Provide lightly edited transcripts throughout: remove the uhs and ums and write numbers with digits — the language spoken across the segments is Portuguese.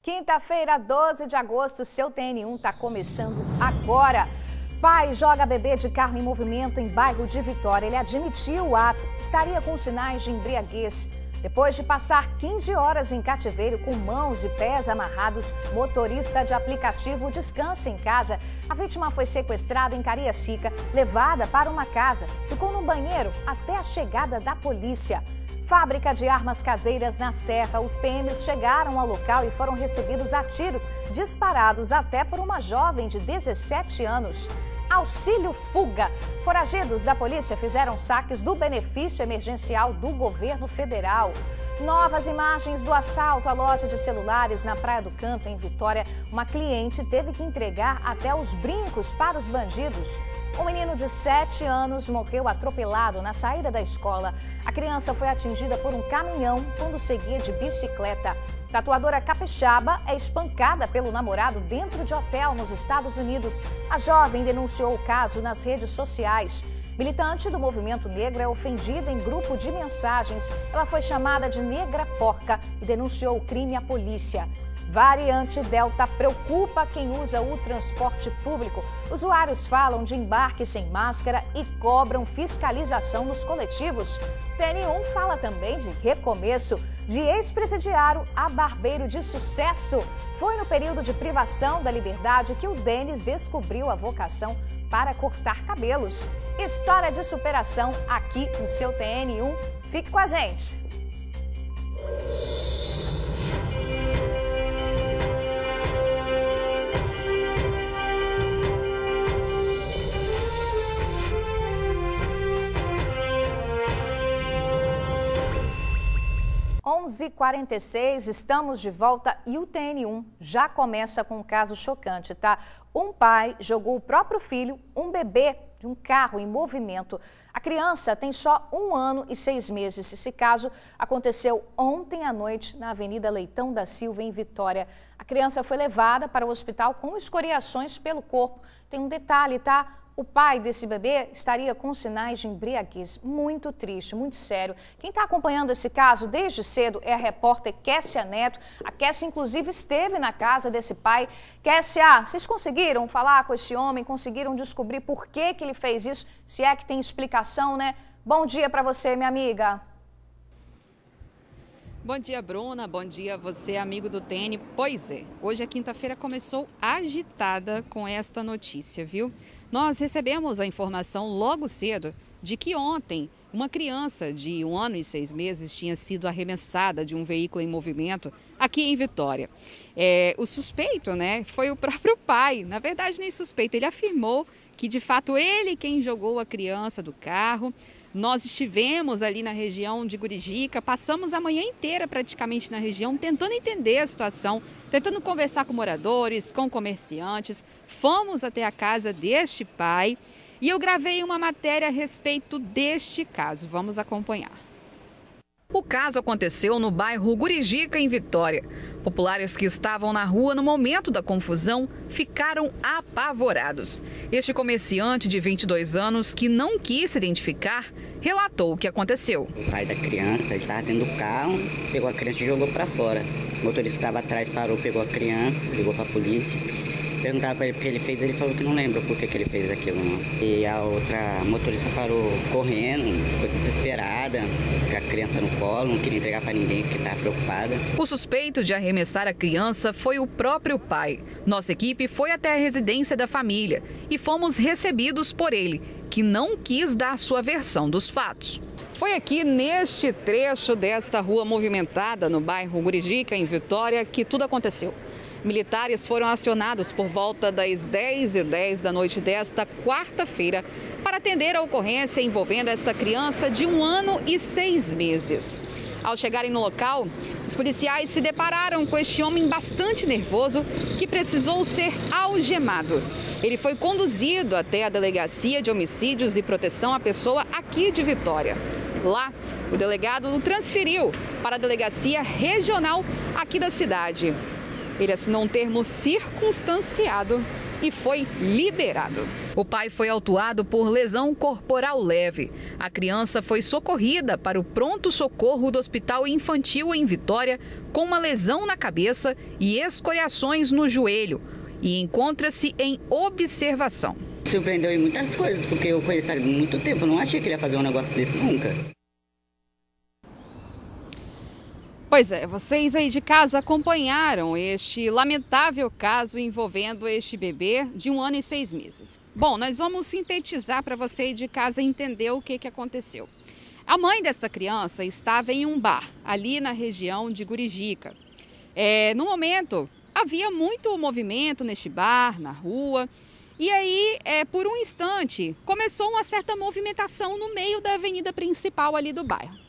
Quinta-feira, 12 de agosto, seu TN1 está começando agora. Pai joga bebê de carro em movimento em bairro de Vitória. Ele admitiu o ato, estaria com sinais de embriaguez. Depois de passar 15 horas em cativeiro com mãos e pés amarrados, motorista de aplicativo descansa em casa. A vítima foi sequestrada em Cariacica, levada para uma casa. Ficou no banheiro até a chegada da polícia. Fábrica de armas caseiras na Serra. Os PMs chegaram ao local e foram recebidos a tiros, disparados até por uma jovem de 17 anos. Auxílio fuga. Foragidos da polícia fizeram saques do benefício emergencial do governo federal. Novas imagens do assalto à loja de celulares na Praia do Canto, em Vitória. Uma cliente teve que entregar até os brincos para os bandidos. Um menino de 7 anos morreu atropelado na saída da escola. A criança foi atingida por um caminhão quando seguia de bicicleta. Tatuadora capixaba é espancada pelo namorado dentro de hotel nos Estados Unidos. A jovem denunciou o caso nas redes sociais. Militante do movimento negro é ofendida em grupo de mensagens. Ela foi chamada de negra porca e denunciou o crime à polícia. Variante Delta preocupa quem usa o transporte público. Usuários falam de embarque sem máscara e cobram fiscalização nos coletivos. TN1 fala também de recomeço. De ex-presidiário a barbeiro de sucesso. Foi no período de privação da liberdade que o Denis descobriu a vocação para cortar cabelos. História de superação aqui no seu TN1. Fique com a gente! h 46, estamos de volta e o TN1 já começa com um caso chocante, tá? Um pai jogou o próprio filho, um bebê, de um carro em movimento. A criança tem só 1 ano e 6 meses. Esse caso aconteceu ontem à noite na Avenida Leitão da Silva, em Vitória. A criança foi levada para o hospital com escoriações pelo corpo. Tem um detalhe, tá? O pai desse bebê estaria com sinais de embriaguez. Muito triste, muito sério. Quem está acompanhando esse caso desde cedo é a repórter Kessia Neto. A Kessia, inclusive, esteve na casa desse pai. Kessia, vocês conseguiram falar com esse homem? Conseguiram descobrir por que ele fez isso? Se é que tem explicação, né? Bom dia para você, minha amiga. Bom dia, Bruna. Bom dia a você, amigo do TN. Pois é, hoje a quinta-feira começou agitada com esta notícia, viu? Nós recebemos a informação logo cedo de que ontem uma criança de 1 ano e 6 meses tinha sido arremessada de um veículo em movimento aqui em Vitória. O suspeito, né, foi o próprio pai. Na verdade, nem suspeito, ele afirmou que de fato ele quem jogou a criança do carro. Nós estivemos ali na região de Gurijica, passamos a manhã inteira praticamente na região, tentando entender a situação, tentando conversar com moradores, com comerciantes. Fomos até a casa deste pai e eu gravei uma matéria a respeito deste caso. Vamos acompanhar. O caso aconteceu no bairro Gurijica, em Vitória. Populares que estavam na rua no momento da confusão ficaram apavorados. Este comerciante de 22 anos, que não quis se identificar, relatou o que aconteceu. O pai da criança estava dentro do carro, pegou a criança e jogou para fora. O motorista estava atrás, parou, pegou a criança, ligou para a polícia. Perguntava para ele o que ele fez, ele falou que não lembra por que ele fez aquilo, não. E a outra motorista parou correndo, ficou desesperada, com a criança no colo, não queria entregar para ninguém porque estava preocupada. O suspeito de arremessar a criança foi o próprio pai. Nossa equipe foi até a residência da família e fomos recebidos por ele, que não quis dar sua versão dos fatos. Foi aqui neste trecho desta rua movimentada, no bairro Gurijica, em Vitória, que tudo aconteceu. Militares foram acionados por volta das 10h10 da noite desta quarta-feira para atender a ocorrência envolvendo esta criança de 1 ano e 6 meses. Ao chegarem no local, os policiais se depararam com este homem bastante nervoso que precisou ser algemado. Ele foi conduzido até a Delegacia de Homicídios e Proteção à Pessoa aqui de Vitória. Lá, o delegado o transferiu para a Delegacia Regional aqui da cidade. Ele assinou um termo circunstanciado e foi liberado. O pai foi autuado por lesão corporal leve. A criança foi socorrida para o pronto-socorro do Hospital Infantil em Vitória com uma lesão na cabeça e escoriações no joelho e encontra-se em observação. Surpreendeu em muitas coisas, porque eu conheço ele há muito tempo, não achei que ele ia fazer um negócio desse nunca. Pois é, vocês aí de casa acompanharam este lamentável caso envolvendo este bebê de 1 ano e 6 meses. Bom, nós vamos sintetizar para você aí de casa entender o que aconteceu. A mãe desta criança estava em um bar, ali na região de Gurijica. No momento, havia muito movimento neste bar, na rua. E aí, por um instante, começou uma certa movimentação no meio da avenida principal ali do bairro.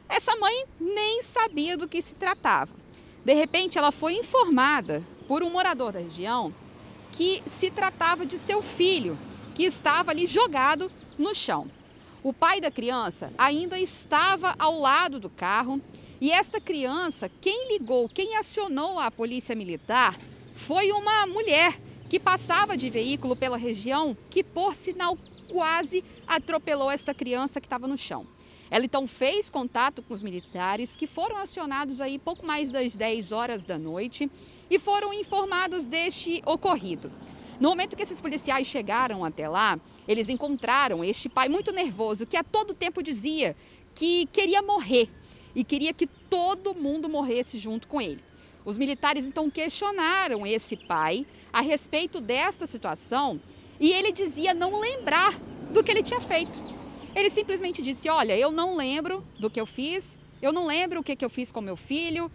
Essa mãe nem sabia do que se tratava. De repente, ela foi informada por um morador da região que se tratava de seu filho, que estava ali jogado no chão. O pai da criança ainda estava ao lado do carro e esta criança, quem acionou a polícia militar foi uma mulher que passava de veículo pela região, que por sinal quase atropelou esta criança que estava no chão. Ela então fez contato com os militares que foram acionados aí pouco mais das 10 horas da noite e foram informados deste ocorrido. No momento que esses policiais chegaram até lá, eles encontraram este pai muito nervoso, que a todo tempo dizia que queria morrer e queria que todo mundo morresse junto com ele. Os militares então questionaram esse pai a respeito desta situação e ele dizia não lembrar do que ele tinha feito. Ele simplesmente disse, olha, eu não lembro do que eu fiz, eu não lembro o que eu fiz com meu filho,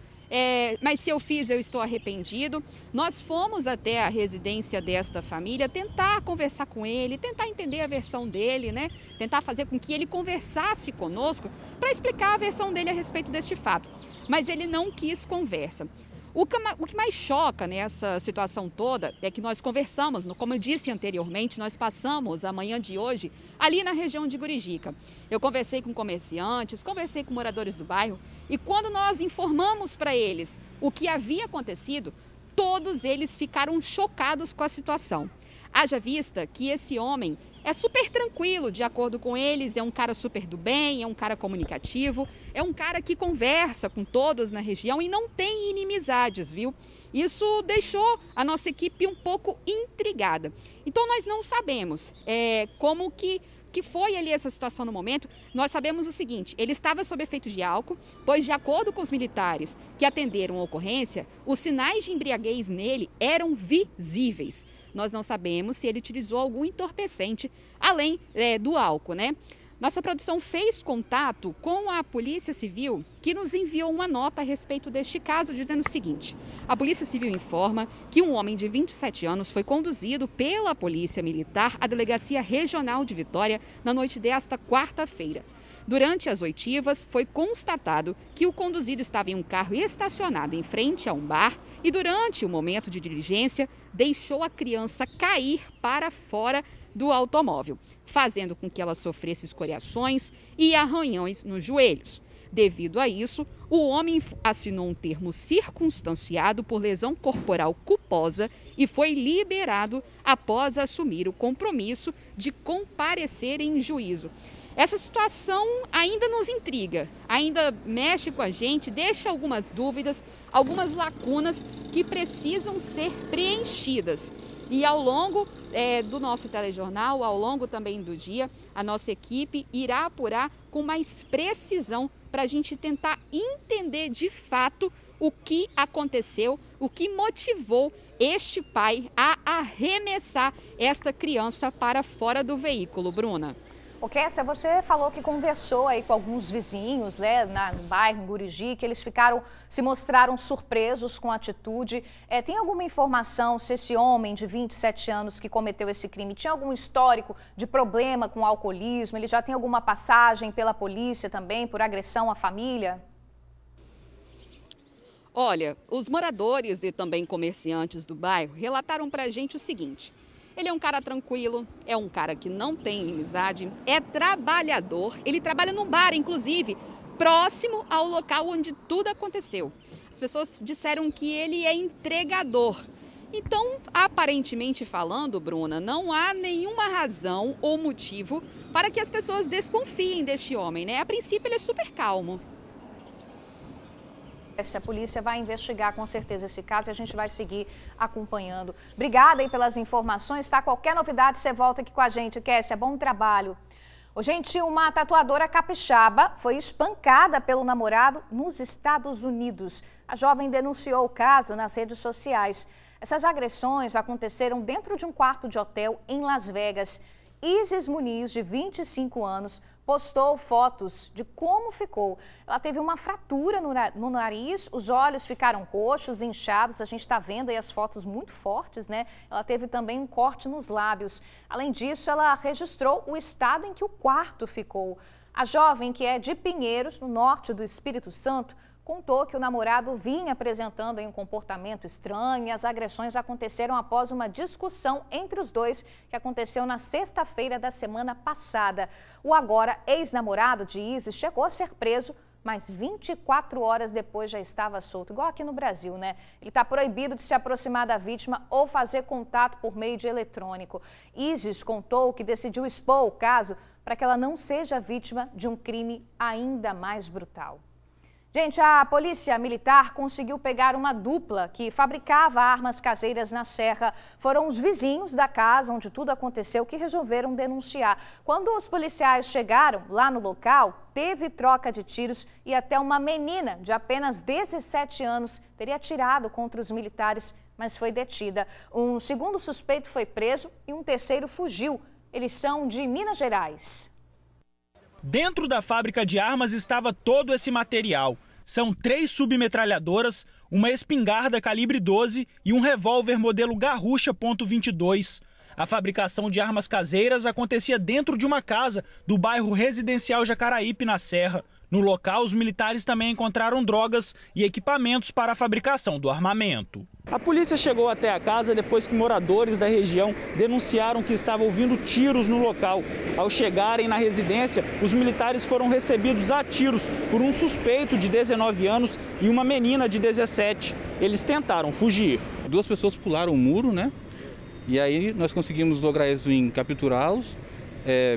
mas se eu fiz, eu estou arrependido. Nós fomos até a residência desta família tentar conversar com ele, tentar entender a versão dele, né? Tentar fazer com que ele conversasse conosco para explicar a versão dele a respeito deste fato. Mas ele não quis conversa. O que mais choca nessa situação toda é que nós conversamos, como eu disse anteriormente, nós passamos a manhã de hoje ali na região de Gurijica. Eu conversei com comerciantes, conversei com moradores do bairro e quando nós informamos para eles o que havia acontecido, todos eles ficaram chocados com a situação. Haja vista que esse homem é super tranquilo, de acordo com eles, é um cara super do bem, é um cara comunicativo, é um cara que conversa com todos na região e não tem inimizades, viu? Isso deixou a nossa equipe um pouco intrigada. Então nós não sabemos como que foi ali essa situação no momento. Nós sabemos o seguinte, ele estava sob efeito de álcool, pois de acordo com os militares que atenderam a ocorrência, os sinais de embriaguez nele eram visíveis. Nós não sabemos se ele utilizou algum entorpecente, além do álcool, né? Nossa produção fez contato com a Polícia Civil, que nos enviou uma nota a respeito deste caso, dizendo o seguinte. A Polícia Civil informa que um homem de 27 anos foi conduzido pela Polícia Militar à Delegacia Regional de Vitória na noite desta quarta-feira. Durante as oitivas, foi constatado que o conduzido estava em um carro estacionado em frente a um bar e, durante o momento de diligência, deixou a criança cair para fora do automóvel, fazendo com que ela sofresse escoriações e arranhões nos joelhos. Devido a isso, o homem assinou um termo circunstanciado por lesão corporal culposa e foi liberado após assumir o compromisso de comparecer em juízo. Essa situação ainda nos intriga, ainda mexe com a gente, deixa algumas dúvidas, algumas lacunas que precisam ser preenchidas. E ao longo do nosso telejornal, ao longo também do dia, a nossa equipe irá apurar com mais precisão para a gente tentar entender de fato o que aconteceu, o que motivou este pai a arremessar esta criança para fora do veículo, Bruna. Ô, Kessia, você falou que conversou aí com alguns vizinhos, né, no bairro, em Guriji, que eles se mostraram surpresos com a atitude. Tem alguma informação se esse homem de 27 anos que cometeu esse crime tinha algum histórico de problema com o alcoolismo? Ele já tem alguma passagem pela polícia também, por agressão à família? Olha, os moradores e também comerciantes do bairro relataram pra gente o seguinte. Ele é um cara tranquilo, é um cara que não tem inimizade, é trabalhador, ele trabalha num bar, inclusive, próximo ao local onde tudo aconteceu. As pessoas disseram que ele é entregador Então, aparentemente falando, Bruna, não há nenhuma razão ou motivo para que as pessoas desconfiem deste homem, né? A princípio, ele é super calmo. A polícia vai investigar com certeza esse caso e a gente vai seguir acompanhando. Obrigada aí pelas informações, tá? Qualquer novidade, você volta aqui com a gente, Kessia. Bom trabalho. Ô, gente, uma tatuadora capixaba foi espancada pelo namorado nos Estados Unidos. A jovem denunciou o caso nas redes sociais. Essas agressões aconteceram dentro de um quarto de hotel em Las Vegas. Isis Muniz, de 25 anos, postou fotos de como ficou. Ela teve uma fratura no nariz, os olhos ficaram roxos, inchados. A gente está vendo aí as fotos muito fortes, né? Ela teve também um corte nos lábios. Além disso, ela registrou o estado em que o quarto ficou. A jovem, que é de Pinheiros, no norte do Espírito Santo, contou que o namorado vinha apresentando um comportamento estranho e as agressões aconteceram após uma discussão entre os dois que aconteceu na sexta-feira da semana passada. O agora ex-namorado de Isis chegou a ser preso, mas 24 horas depois já estava solto, igual aqui no Brasil, né? Ele está proibido de se aproximar da vítima ou fazer contato por meio de eletrônico. Isis contou que decidiu expor o caso para que ela não seja vítima de um crime ainda mais brutal. Gente, a polícia militar conseguiu pegar uma dupla que fabricava armas caseiras na Serra. Foram os vizinhos da casa onde tudo aconteceu que resolveram denunciar. Quando os policiais chegaram lá no local, teve troca de tiros e até uma menina de apenas 17 anos teria atirado contra os militares, mas foi detida. Um segundo suspeito foi preso e um terceiro fugiu. Eles são de Minas Gerais. Dentro da fábrica de armas estava todo esse material. São 3 submetralhadoras, uma espingarda calibre 12 e um revólver modelo Garrucha .22. A fabricação de armas caseiras acontecia dentro de uma casa do bairro residencial Jacaraípe, na Serra. No local, os militares também encontraram drogas e equipamentos para a fabricação do armamento. A polícia chegou até a casa depois que moradores da região denunciaram que estavam ouvindo tiros no local. Ao chegarem na residência, os militares foram recebidos a tiros por um suspeito de 19 anos e uma menina de 17. Eles tentaram fugir. 2 pessoas pularam o muro, né? E aí nós conseguimos lograr isso em capturá-los.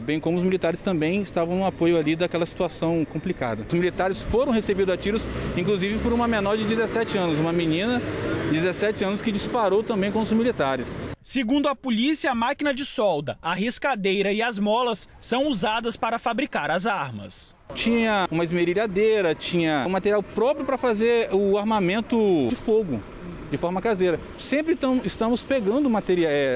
Bem como os militares também estavam no apoio ali daquela situação complicada. Os militares foram recebidos a tiros, inclusive por uma menor de 17 anos, uma menina de 17 anos que disparou também com os militares. Segundo a polícia, a máquina de solda, a riscadeira e as molas são usadas para fabricar as armas. Tinha uma esmerilhadeira, tinha um material próprio para fazer o armamento de fogo, de forma caseira. Sempre estamos pegando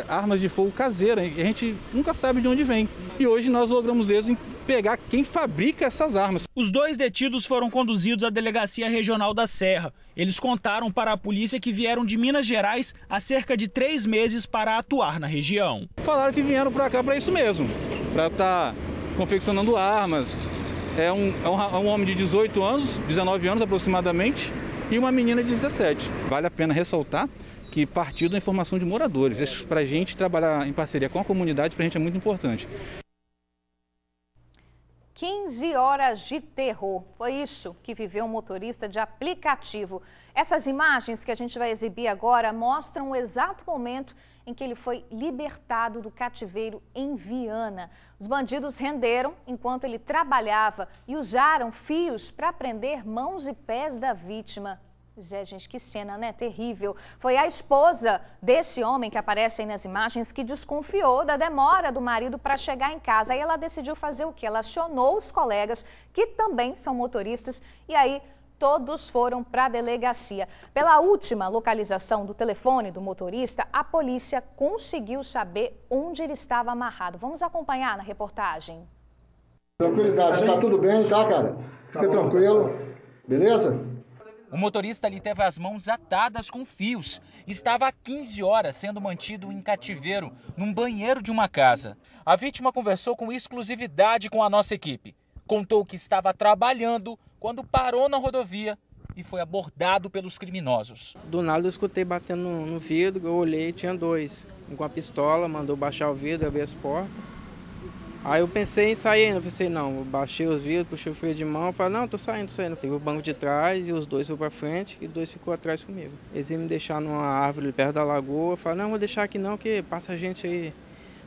armas de fogo caseira e a gente nunca sabe de onde vem. E hoje nós logramos em pegar quem fabrica essas armas. Os 2 detidos foram conduzidos à Delegacia Regional da Serra. Eles contaram para a polícia que vieram de Minas Gerais há cerca de 3 meses para atuar na região. Falaram que vieram para cá para isso mesmo, para estar confeccionando armas. É um homem de 18 anos, 19 anos aproximadamente, e uma menina de 17. Vale a pena ressaltar que partiu da informação de moradores. Isso para a gente trabalhar em parceria com a comunidade, para a gente é muito importante. 15 horas de terror. Foi isso que viveu um motorista de aplicativo. Essas imagens que a gente vai exibir agora mostram o exato momento em que ele foi libertado do cativeiro em Viana. Os bandidos renderam enquanto ele trabalhava e usaram fios para prender mãos e pés da vítima. Zé, gente, que cena, né? Terrível. Foi a esposa desse homem que aparece aí nas imagens que desconfiou da demora do marido para chegar em casa. Aí ela decidiu fazer o quê? Ela acionou os colegas, que também são motoristas, e aí todos foram para a delegacia. Pela última localização do telefone do motorista, a polícia conseguiu saber onde ele estava amarrado. Vamos acompanhar na reportagem. Tranquilidade, está tudo bem, tá, cara? Fica tranquilo, beleza? O motorista ali teve as mãos atadas com fios. Estava há 15 horas sendo mantido em cativeiro, num banheiro de uma casa. A vítima conversou com exclusividade com a nossa equipe. Contou que estava trabalhando quando parou na rodovia e foi abordado pelos criminosos. Do nada eu escutei batendo no vidro, eu olhei, tinha 2. Um com a pistola, mandou baixar o vidro, abrir as portas. Aí eu pensei em sair ainda, pensei, não, eu baixei os vidros, puxei o freio de mão, falei, não, tô saindo. Teve o banco de trás e os dois foram pra frente e 2 ficou atrás comigo. Eles iam me deixar numa árvore perto da lagoa, eu falei, não, vou deixar aqui não, que passa gente aí.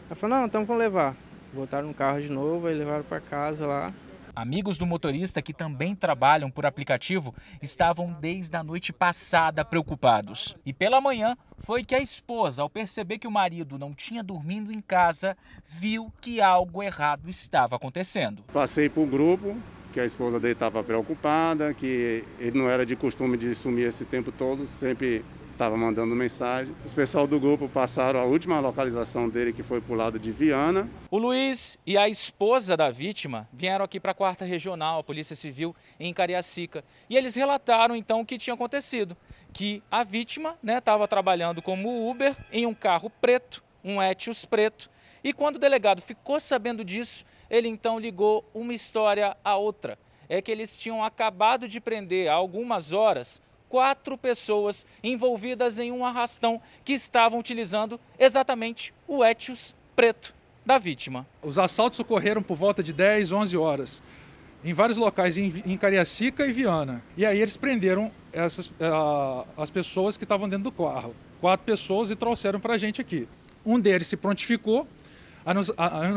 Aí falei, não, então vamos levar. Botaram no carro de novo, aí levaram para casa lá. Amigos do motorista que também trabalham por aplicativo estavam desde a noite passada preocupados. E pela manhã foi que a esposa, ao perceber que o marido não tinha dormido em casa, viu que algo errado estava acontecendo. Passei para o grupo, que a esposa dele estava preocupada, que ele não era de costume de sumir esse tempo todo, sempre estava mandando mensagem. Os pessoal do grupo passaram a última localização dele, que foi para o lado de Viana. O Luiz e a esposa da vítima vieram aqui para a 4ª Regional, a Polícia Civil, em Cariacica. E eles relataram então o que tinha acontecido. Que a vítima estava trabalhando como Uber em um carro preto, um Etios preto. E quando o delegado ficou sabendo disso, ele então ligou uma história à outra. É que eles tinham acabado de prender há algumas horas 4 pessoas envolvidas em um arrastão que estavam utilizando exatamente o Etios preto da vítima. Os assaltos ocorreram por volta de 10, 11 horas, em vários locais, em Cariacica e Viana. E aí eles prenderam as pessoas que estavam dentro do carro. 4 pessoas e trouxeram para a gente aqui. Um deles se prontificou,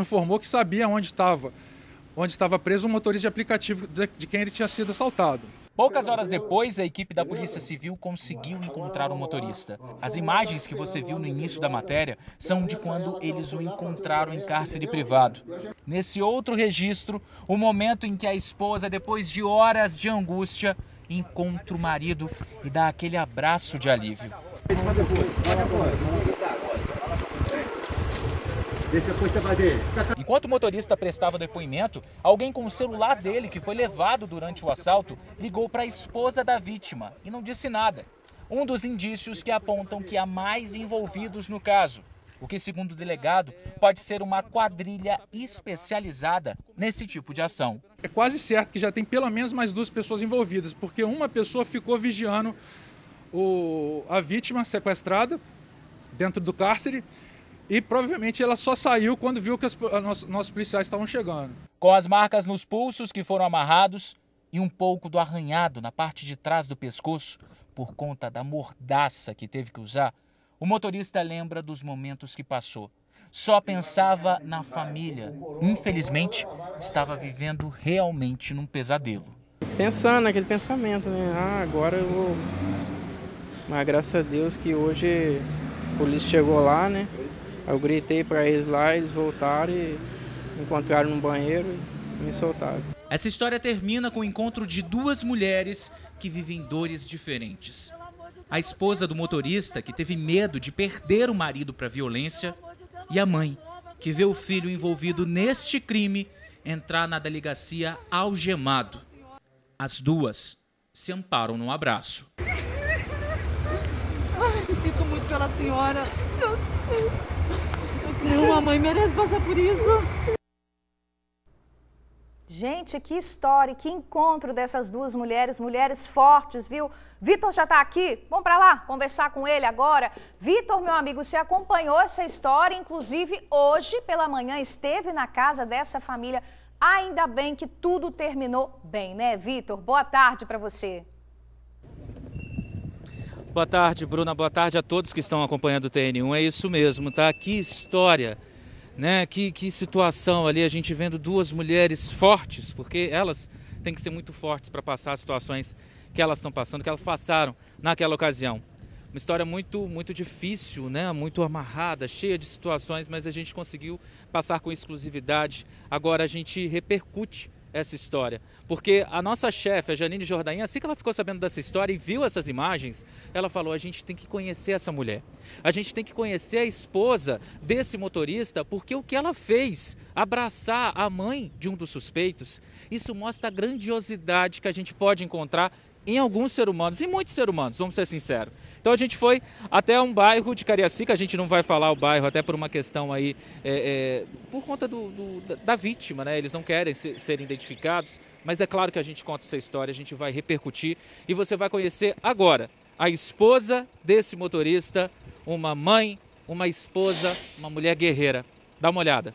informou que sabia onde estava preso o motorista de aplicativo de quem ele tinha sido assaltado. Poucas horas depois, a equipe da Polícia Civil conseguiu encontrar o motorista. As imagens que você viu no início da matéria são de quando eles o encontraram em cárcere privado. Nesse outro registro, o momento em que a esposa, depois de horas de angústia, encontra o marido e dá aquele abraço de alívio. Enquanto o motorista prestava depoimento, alguém com o celular dele, que foi levado durante o assalto, ligou para a esposa da vítima e não disse nada. Um dos indícios que apontam que há mais envolvidos no caso, o que, segundo o delegado, pode ser uma quadrilha especializada nesse tipo de ação. É quase certo que já tem pelo menos mais 2 pessoas envolvidas, porque uma pessoa ficou vigiando a vítima sequestrada dentro do cárcere, e provavelmente ela só saiu quando viu que nossos policiais estavam chegando. Com as marcas nos pulsos que foram amarrados e um pouco do arranhado na parte de trás do pescoço, por conta da mordaça que teve que usar, o motorista lembra dos momentos que passou. Só pensava na família. Infelizmente, estava vivendo realmente num pesadelo. Pensando naquele pensamento, né? Agora eu vou... Mas graças a Deus que hoje a polícia chegou lá, né? Eu gritei para eles lá, eles voltaram e me encontraram no banheiro e me soltaram. Essa história termina com o encontro de 2 mulheres que vivem dores diferentes. A esposa do motorista, que teve medo de perder o marido para a violência, e a mãe, que vê o filho envolvido neste crime entrar na delegacia algemado. As 2 se amparam num abraço. Ai, sinto muito pela senhora. Nenhuma mãe merece passar por isso. Gente, que história, que encontro dessas 2 mulheres, mulheres fortes, viu? Vitor já está aqui, vamos para lá conversar com ele agora. Vitor, meu amigo, você acompanhou essa história, inclusive hoje pela manhã esteve na casa dessa família. Ainda bem que tudo terminou bem, né, Vitor? Boa tarde para você. Boa tarde, Bruna. Boa tarde a todos que estão acompanhando o TN1. É isso mesmo, tá? Que história, né? Que situação ali, a gente vendo 2 mulheres fortes, porque elas têm que ser muito fortes para passar as situações que elas estão passando, que elas passaram naquela ocasião. Uma história muito difícil, né? Muito amarrada, cheia de situações, mas a gente conseguiu passar com exclusividade. Agora a gente repercute essa história, porque a nossa chefe, a Janine Jordain, assim que ela ficou sabendo dessa história e viu essas imagens, ela falou, a gente tem que conhecer essa mulher, a gente tem que conhecer a esposa desse motorista, porque o que ela fez, abraçar a mãe de um dos suspeitos, isso mostra a grandiosidade que a gente pode encontrar em alguns seres humanos, em muitos seres humanos, vamos ser sinceros. Então a gente foi até um bairro de Cariacica, a gente não vai falar o bairro até por uma questão aí, por conta da vítima, né? Eles não querem ser identificados, mas é claro que a gente conta essa história, a gente vai repercutir e você vai conhecer agora a esposa desse motorista, uma mãe, uma esposa, uma mulher guerreira. Dá uma olhada.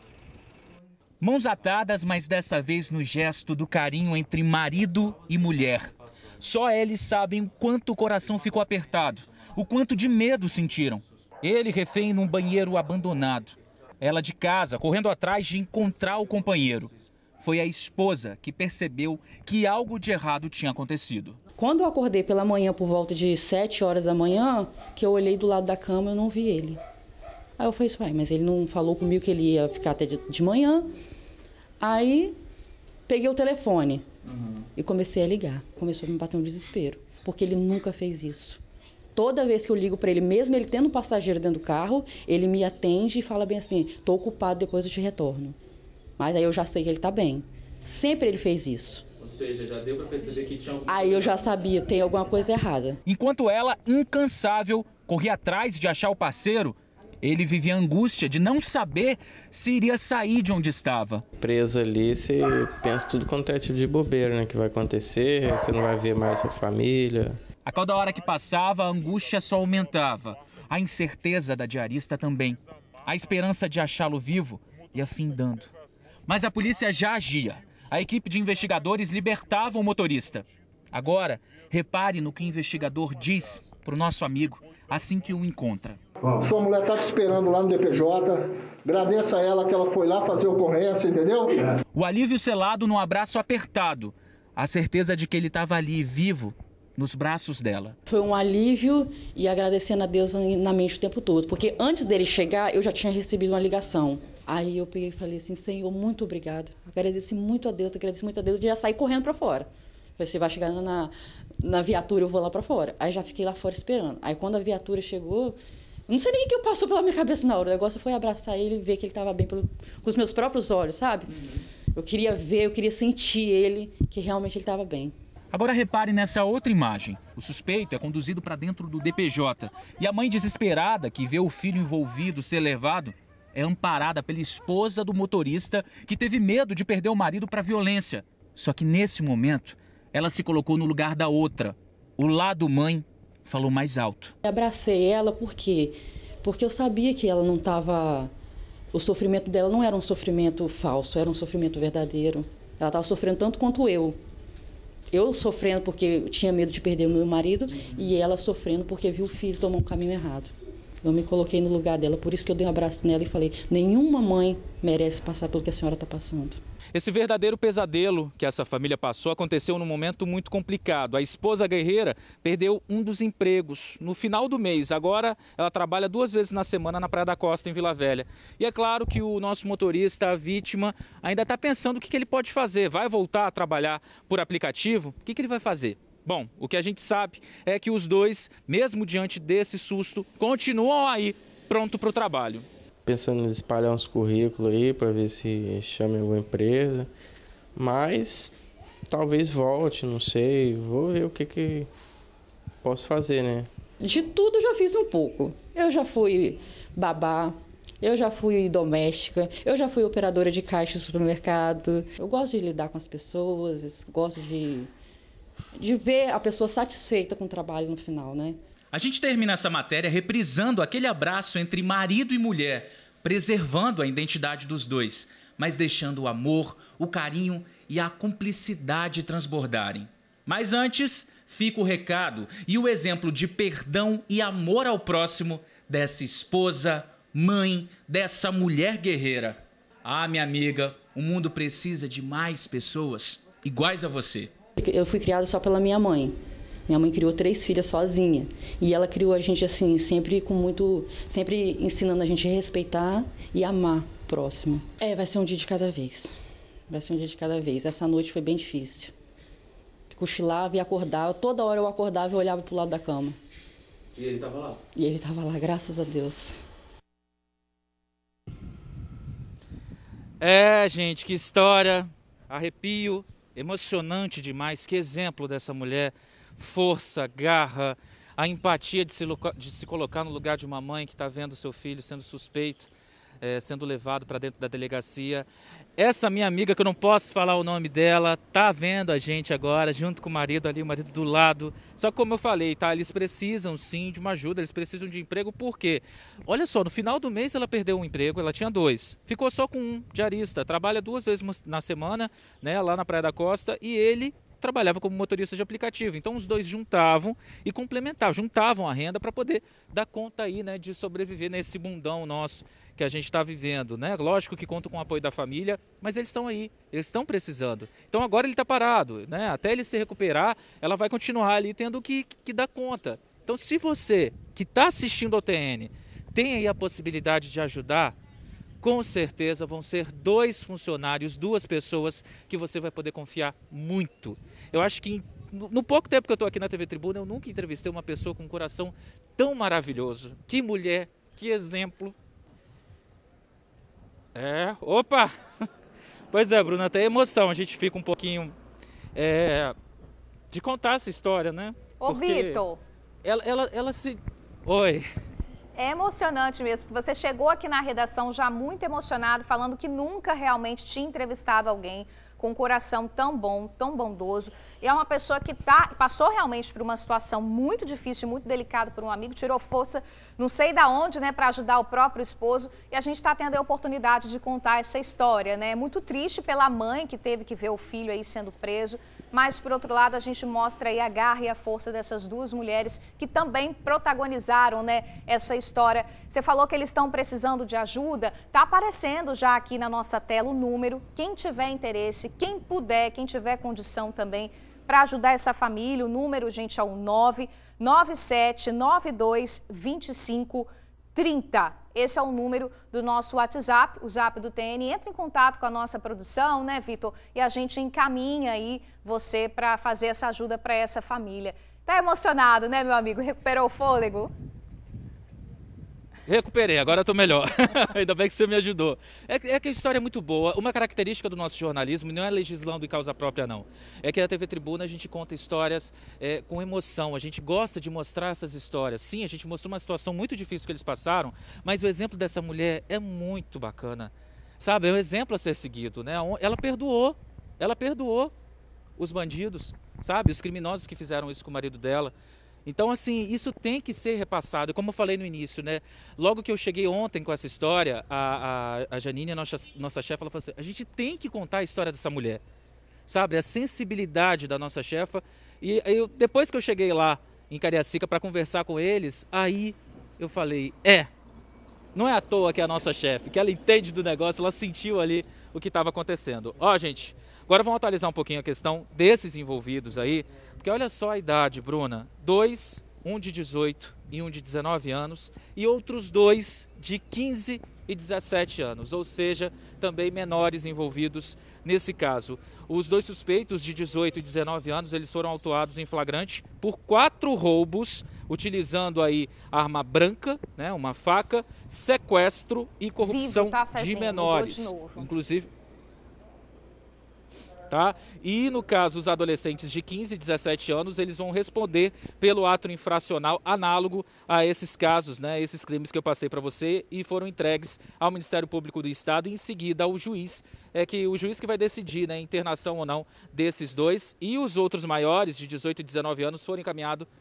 Mãos atadas, mas dessa vez no gesto do carinho entre marido e mulher. Só eles sabem o quanto o coração ficou apertado, o quanto de medo sentiram. Ele refém num banheiro abandonado. Ela de casa, correndo atrás de encontrar o companheiro. Foi a esposa que percebeu que algo de errado tinha acontecido. Quando eu acordei pela manhã, por volta de 7 horas da manhã, que eu olhei do lado da cama, eu não vi ele. Aí eu falei assim, mas ele não falou comigo que ele ia ficar até de manhã. Aí peguei o telefone e comecei a ligar. Começou a me bater um desespero, porque ele nunca fez isso. Toda vez que eu ligo para ele, mesmo ele tendo um passageiro dentro do carro, ele me atende e fala bem assim, estou ocupado, depois eu te retorno. Mas aí eu já sei que ele está bem. Sempre ele fez isso. Ou seja, já deu para perceber que tinha alguma Aí eu já sabia, tem alguma coisa errada. Enquanto ela, incansável, corria atrás de achar o parceiro, ele vivia a angústia de não saber se iria sair de onde estava. Preso ali, você pensa tudo quanto é tipo de bobeira, né? Que vai acontecer, você não vai ver mais a sua família. A cada hora que passava, a angústia só aumentava. A incerteza da diarista também. A esperança de achá-lo vivo ia findando. Mas a polícia já agia. A equipe de investigadores libertava o motorista. Agora, repare no que o investigador diz para o nosso amigo assim que o encontra. Sua mulher está te esperando lá no DPJ. Agradeça a ela que ela foi lá fazer ocorrência, entendeu? O alívio selado num abraço apertado. A certeza de que ele estava ali, vivo, nos braços dela. Foi um alívio e agradecendo a Deus na mente o tempo todo. Porque antes dele chegar, eu já tinha recebido uma ligação. Aí eu peguei e falei assim, Senhor, muito obrigado. Agradeci muito a Deus e já saí correndo para fora. Você vai chegar na viatura, eu vou lá para fora. Aí já fiquei lá fora esperando. Aí quando a viatura chegou, não sei nem o que passou pela minha cabeça na hora. O negócio foi abraçar ele e ver que ele estava bem com os meus próprios olhos, sabe? Eu queria ver, eu queria sentir ele, que realmente ele estava bem. Agora repare nessa outra imagem. O suspeito é conduzido para dentro do DPJ. E a mãe desesperada, que vê o filho envolvido ser levado, é amparada pela esposa do motorista que teve medo de perder o marido para violência. Só que nesse momento, ela se colocou no lugar da outra. O lado mãe falou mais alto. Abracei ela por quê? Porque eu sabia que ela não estava... O sofrimento dela não era um sofrimento falso, era um sofrimento verdadeiro. Ela estava sofrendo tanto quanto eu. Eu sofrendo porque eu tinha medo de perder o meu marido e ela sofrendo porque viu o filho tomar um caminho errado. Eu me coloquei no lugar dela, por isso que eu dei um abraço nela e falei, nenhuma mãe merece passar pelo que a senhora está passando. Esse verdadeiro pesadelo que essa família passou aconteceu num momento muito complicado. A esposa guerreira perdeu um dos empregos no final do mês. Agora ela trabalha 2 vezes na semana na Praia da Costa, em Vila Velha. E é claro que o nosso motorista, a vítima, ainda está pensando o que ele pode fazer. Vai voltar a trabalhar por aplicativo? O que ele vai fazer? Bom, o que a gente sabe é que os dois, mesmo diante desse susto, continuam aí, pronto para o trabalho. Pensando em espalhar uns currículos aí para ver se chama alguma empresa, mas talvez volte, não sei, vou ver o que posso fazer, né? De tudo eu já fiz um pouco. Eu já fui babá, eu já fui doméstica, eu já fui operadora de caixa de supermercado. Eu gosto de lidar com as pessoas, gosto de ver a pessoa satisfeita com o trabalho no final, né? A gente termina essa matéria reprisando aquele abraço entre marido e mulher, preservando a identidade dos dois, mas deixando o amor, o carinho e a cumplicidade transbordarem. Mas antes, fica o recado e o exemplo de perdão e amor ao próximo dessa esposa, mãe, dessa mulher guerreira. Ah, minha amiga, o mundo precisa de mais pessoas iguais a você. Eu fui criada só pela minha mãe. Minha mãe criou 3 filhas sozinha. E ela criou a gente assim, sempre ensinando a gente a respeitar e amar o próximo. Vai ser um dia de cada vez. Vai ser um dia de cada vez. Essa noite foi bem difícil. Cochilava e acordava. Toda hora eu acordava e olhava pro lado da cama. E ele estava lá? E ele estava lá, graças a Deus. Gente, que história. Arrepio. Emocionante demais. Que exemplo dessa mulher. Força, garra, a empatia de se colocar no lugar de uma mãe que está vendo seu filho sendo suspeito. sendo levado para dentro da delegacia. Essa minha amiga, que eu não posso falar o nome dela, tá vendo a gente agora, junto com o marido ali, o marido do lado. Só que como eu falei, tá? Eles precisam sim de uma ajuda, eles precisam de emprego, por quê? Olha só, no final do mês ela perdeu um emprego, ela tinha 2. Ficou só com um diarista, trabalha 2 vezes na semana, né, lá na Praia da Costa, e ele trabalhava como motorista de aplicativo. Então os dois juntavam e complementavam, juntavam a renda para poder dar conta aí, né, de sobreviver nesse mundão nosso que a gente está vivendo, né? Lógico que conta com o apoio da família, mas eles estão aí, eles estão precisando. Então agora ele está parado, né? Até ele se recuperar, ela vai continuar ali tendo que dar conta. Então se você que está assistindo ao TN tem aí a possibilidade de ajudar, com certeza vão ser 2 funcionários, 2 pessoas que você vai poder confiar muito. Eu acho que no pouco tempo que eu estou aqui na TV Tribuna, eu nunca entrevistei uma pessoa com um coração tão maravilhoso. Que mulher, que exemplo. Opa! Pois é, Bruna, até emoção, a gente fica um pouquinho de contar essa história, né? Ô, Vitor. Ela se... Oi. É emocionante mesmo. Você chegou aqui na redação já muito emocionado, falando que nunca realmente tinha entrevistado alguém com um coração tão bom, tão bondoso. E é uma pessoa que passou realmente por uma situação muito difícil, muito delicada por um amigo, tirou força, não sei da onde, né, para ajudar o próprio esposo. E a gente está tendo a oportunidade de contar essa história, né? É muito triste pela mãe que teve que ver o filho aí sendo preso. Mas, por outro lado, a gente mostra aí a garra e a força dessas 2 mulheres que também protagonizaram, né, essa história. Você falou que eles estão precisando de ajuda. Está aparecendo já aqui na nossa tela o número. Quem tiver interesse, quem puder, quem tiver condição também para ajudar essa família, o número, gente, é o 997922530. Esse é o número do nosso WhatsApp, o Zap do TN. Entra em contato com a nossa produção, né, Vitor? E a gente encaminha aí você para fazer essa ajuda para essa família. Tá emocionado, né, meu amigo? Recuperou o fôlego? Recuperei, agora estou melhor. Ainda bem que você me ajudou. É que a história é muito boa. Uma característica do nosso jornalismo não é legislando em causa própria, não. É que na TV Tribuna a gente conta histórias com emoção. A gente gosta de mostrar essas histórias. Sim, a gente mostrou uma situação muito difícil que eles passaram, mas o exemplo dessa mulher é muito bacana. Sabe, é um exemplo a ser seguido, né? Ela perdoou os bandidos, sabe? Os criminosos que fizeram isso com o marido dela. Então, assim, isso tem que ser repassado. Como eu falei no início, né? Logo que eu cheguei ontem com essa história, a Janine, a nossa chefa, ela falou assim, a gente tem que contar a história dessa mulher, sabe? A sensibilidade da nossa chefa. E depois que eu cheguei lá em Cariacica para conversar com eles, aí eu falei, não é à toa que é a nossa chefe, que ela entende do negócio, ela sentiu ali o que estava acontecendo. Ó, gente, agora vamos atualizar um pouquinho a questão desses envolvidos aí, porque olha só a idade, Bruna. 2, um de 18 e um de 19 anos e outros 2 de 15 e 17 anos, ou seja, também menores envolvidos nesse caso. Os 2 suspeitos de 18 e 19 anos, eles foram autuados em flagrante por 4 roubos, utilizando aí arma branca, né, uma faca, sequestro e corrupção de menores. Inclusive... Tá? E no caso, os adolescentes de 15 e 17 anos, eles vão responder pelo ato infracional análogo a esses casos, né? Esses crimes que eu passei para você e foram entregues ao Ministério Público do Estado e em seguida ao juiz, o juiz que vai decidir, né, a internação ou não desses 2 e os outros maiores de 18 e 19 anos foram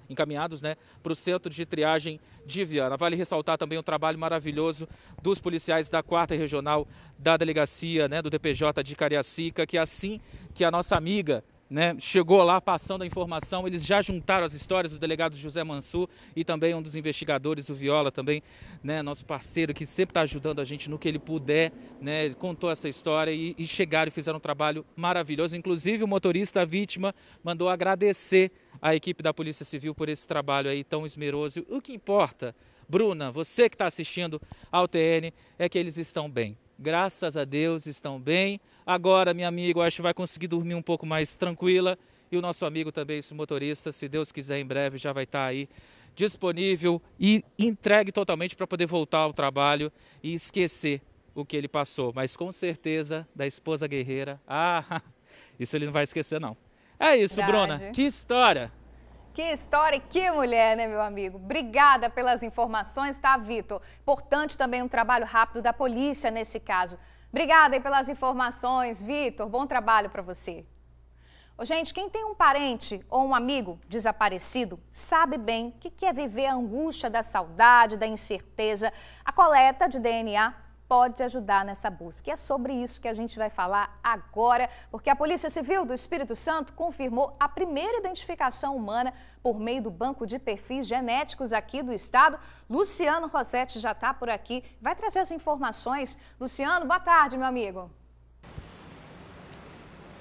encaminhados, né, para o centro de triagem de Viana. Vale ressaltar também o trabalho maravilhoso dos policiais da 4ª Regional da Delegacia, né, do DPJ de Cariacica, que assim que a nossa amiga, né, chegou lá passando a informação, eles já juntaram as histórias do delegado José Mansur e também um dos investigadores, o Viola também, né, nosso parceiro que sempre está ajudando a gente no que ele puder, né, contou essa história e chegaram e fizeram um trabalho maravilhoso. Inclusive o motorista, a vítima, mandou agradecer a equipe da Polícia Civil por esse trabalho aí tão esmeroso. O que importa, Bruna, você que está assistindo ao TN, é que eles estão bem. Graças a Deus estão bem. Agora, minha amiga, eu acho que vai conseguir dormir um pouco mais tranquila. E o nosso amigo também, esse motorista, se Deus quiser, em breve já vai estar aí disponível e entregue totalmente para poder voltar ao trabalho e esquecer o que ele passou. Mas com certeza, da esposa guerreira, isso ele não vai esquecer não. É isso, Verdade. Bruna, que história! Que história e que mulher, né, meu amigo? Obrigada pelas informações, tá, Vitor? Importante também um trabalho rápido da polícia nesse caso. Obrigada aí pelas informações, Vitor. Bom trabalho para você. Ô, gente, quem tem um parente ou um amigo desaparecido sabe bem o que é viver a angústia da saudade, da incerteza. A coleta de DNA pode ajudar nessa busca. E é sobre isso que a gente vai falar agora, porque a Polícia Civil do Espírito Santo confirmou a primeira identificação humana por meio do Banco de Perfis Genéticos aqui do estado. Luciano Rossetti já está por aqui, vai trazer as informações. Luciano, boa tarde, meu amigo.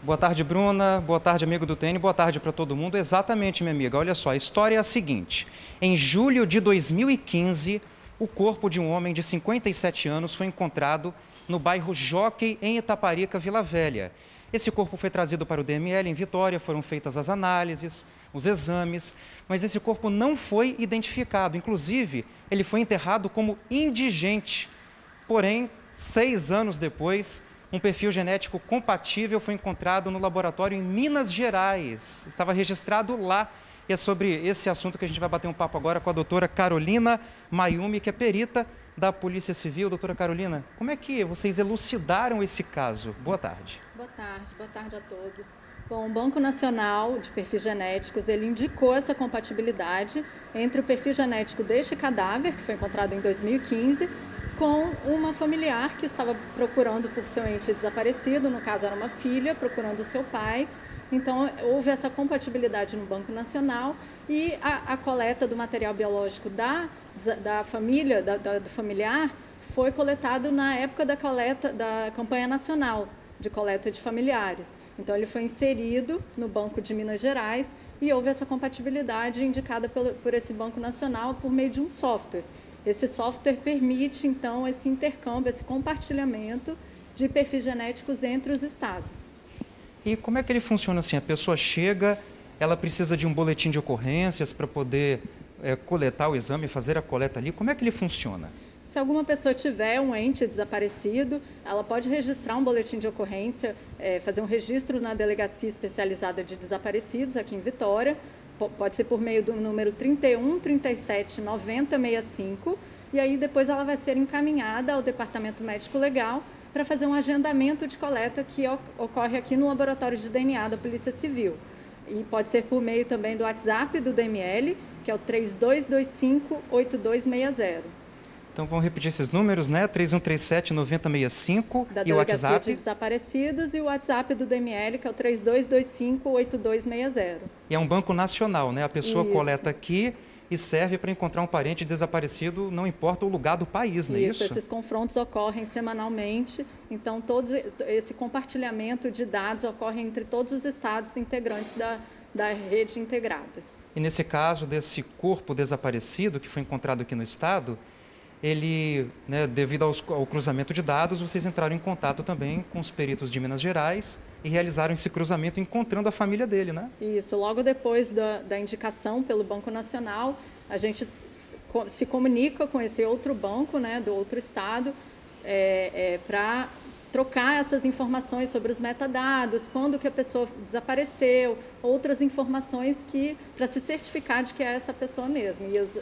Boa tarde, Bruna. Boa tarde, amigo do TN. Boa tarde para todo mundo. Exatamente, minha amiga. Olha só, a história é a seguinte. Em julho de 2015, o corpo de um homem de 57 anos foi encontrado no bairro Jockey, em Itaparica, Vila Velha. Esse corpo foi trazido para o DML em Vitória, foram feitas as análises, os exames, mas esse corpo não foi identificado. Inclusive, ele foi enterrado como indigente. Porém, 6 anos depois, um perfil genético compatível foi encontrado no laboratório em Minas Gerais. Estava registrado lá. E é sobre esse assunto que a gente vai bater um papo agora com a doutora Carolina Mayumi, que é perita da Polícia Civil. Doutora Carolina, como é que vocês elucidaram esse caso? Boa tarde. Boa tarde a todos. Bom, o Banco Nacional de Perfis Genéticos, ele indicou essa compatibilidade entre o perfil genético deste cadáver, que foi encontrado em 2015, com uma familiar que estava procurando por seu ente desaparecido, no caso era uma filha, procurando o seu pai. Então, houve essa compatibilidade no Banco Nacional e a coleta do material biológico da família, do familiar, foi coletado na época da coleta da campanha nacional de coleta de familiares. Então, ele foi inserido no Banco de Minas Gerais e houve essa compatibilidade indicada por esse Banco Nacional por meio de um software. Esse software permite, então, esse intercâmbio, esse compartilhamento de perfis genéticos entre os estados. E como é que ele funciona assim? A pessoa chega, ela precisa de um boletim de ocorrências para poder coletar o exame, fazer a coleta ali. Como é que ele funciona? Se alguma pessoa tiver um ente desaparecido, ela pode registrar um boletim de ocorrência, fazer um registro na Delegacia Especializada de Desaparecidos, aqui em Vitória. Pode ser por meio do número 31 37 90 65. E aí depois ela vai ser encaminhada ao Departamento Médico Legal para fazer um agendamento de coleta que ocorre aqui no Laboratório de DNA da Polícia Civil. E pode ser por meio também do WhatsApp do DML, que é o 3225-8260. Então vamos repetir esses números, né? 3137-9065 da e o WhatsApp. Da Delegacia de Desaparecidos e o WhatsApp do DML, que é o 3225-8260. E é um banco nacional, né? A pessoa Isso. coleta aqui e serve para encontrar um parente desaparecido, não importa o lugar do país, não é isso? Esses confrontos ocorrem semanalmente, então todo esse compartilhamento de dados ocorre entre todos os estados integrantes da rede integrada. E nesse caso desse corpo desaparecido que foi encontrado aqui no estado, ele, né, devido ao cruzamento de dados, vocês entraram em contato também com os peritos de Minas Gerais e realizaram esse cruzamento encontrando a família dele, né? Isso, logo depois da indicação pelo Banco Nacional, a gente se comunica com esse outro banco, né, do outro estado, para trocar essas informações sobre os metadados, quando que a pessoa desapareceu, outras informações para se certificar de que é essa pessoa mesmo. E os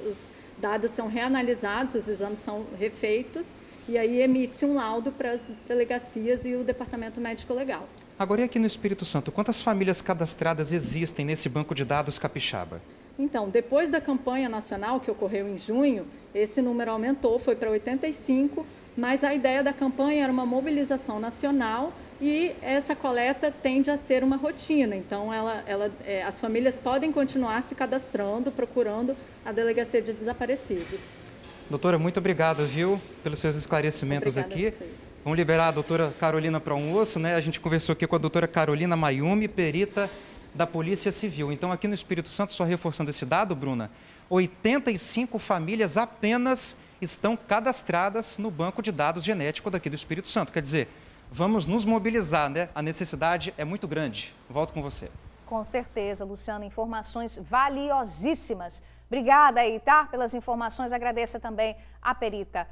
dados são reanalisados, os exames são refeitos e aí emite-se um laudo para as delegacias e o Departamento Médico Legal. Agora, e aqui no Espírito Santo, quantas famílias cadastradas existem nesse banco de dados capixaba? Então, depois da campanha nacional, que ocorreu em junho, esse número aumentou, foi para 85, mas a ideia da campanha era uma mobilização nacional e essa coleta tende a ser uma rotina. Então, as famílias podem continuar se cadastrando, procurando a Delegacia de Desaparecidos. Doutora, muito obrigado, viu, pelos seus esclarecimentos. Obrigada aqui. A vocês. Vamos liberar a doutora Carolina para almoço, né? A gente conversou aqui com a doutora Carolina Mayumi, perita da Polícia Civil. Então, aqui no Espírito Santo, só reforçando esse dado, Bruna, 85 famílias apenas estão cadastradas no banco de dados genético daqui do Espírito Santo. Quer dizer, vamos nos mobilizar, né? A necessidade é muito grande. Volto com você. Com certeza, Luciano, informações valiosíssimas. Obrigada aí, tá? Pelas informações, agradeço também a perita.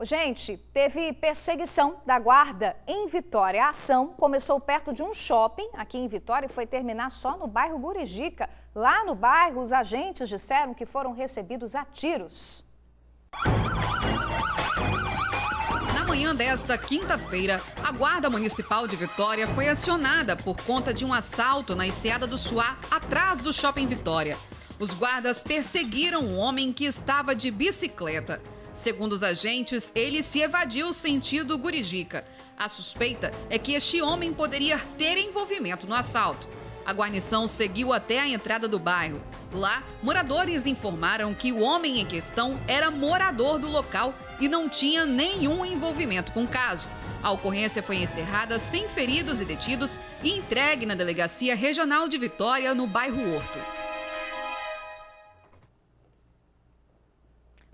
Gente, teve perseguição da guarda em Vitória. A ação começou perto de um shopping aqui em Vitória e foi terminar só no bairro Gurijica. Lá no bairro, os agentes disseram que foram recebidos a tiros. Na manhã desta quinta-feira, a Guarda Municipal de Vitória foi acionada por conta de um assalto na Enseada do Suá, atrás do Shopping Vitória. Os guardas perseguiram um homem que estava de bicicleta. Segundo os agentes, ele se evadiu sentido Gurijica. A suspeita é que este homem poderia ter envolvimento no assalto. A guarnição seguiu até a entrada do bairro. Lá, moradores informaram que o homem em questão era morador do local e não tinha nenhum envolvimento com o caso. A ocorrência foi encerrada sem feridos e detidos e entregue na Delegacia Regional de Vitória, no bairro Horto.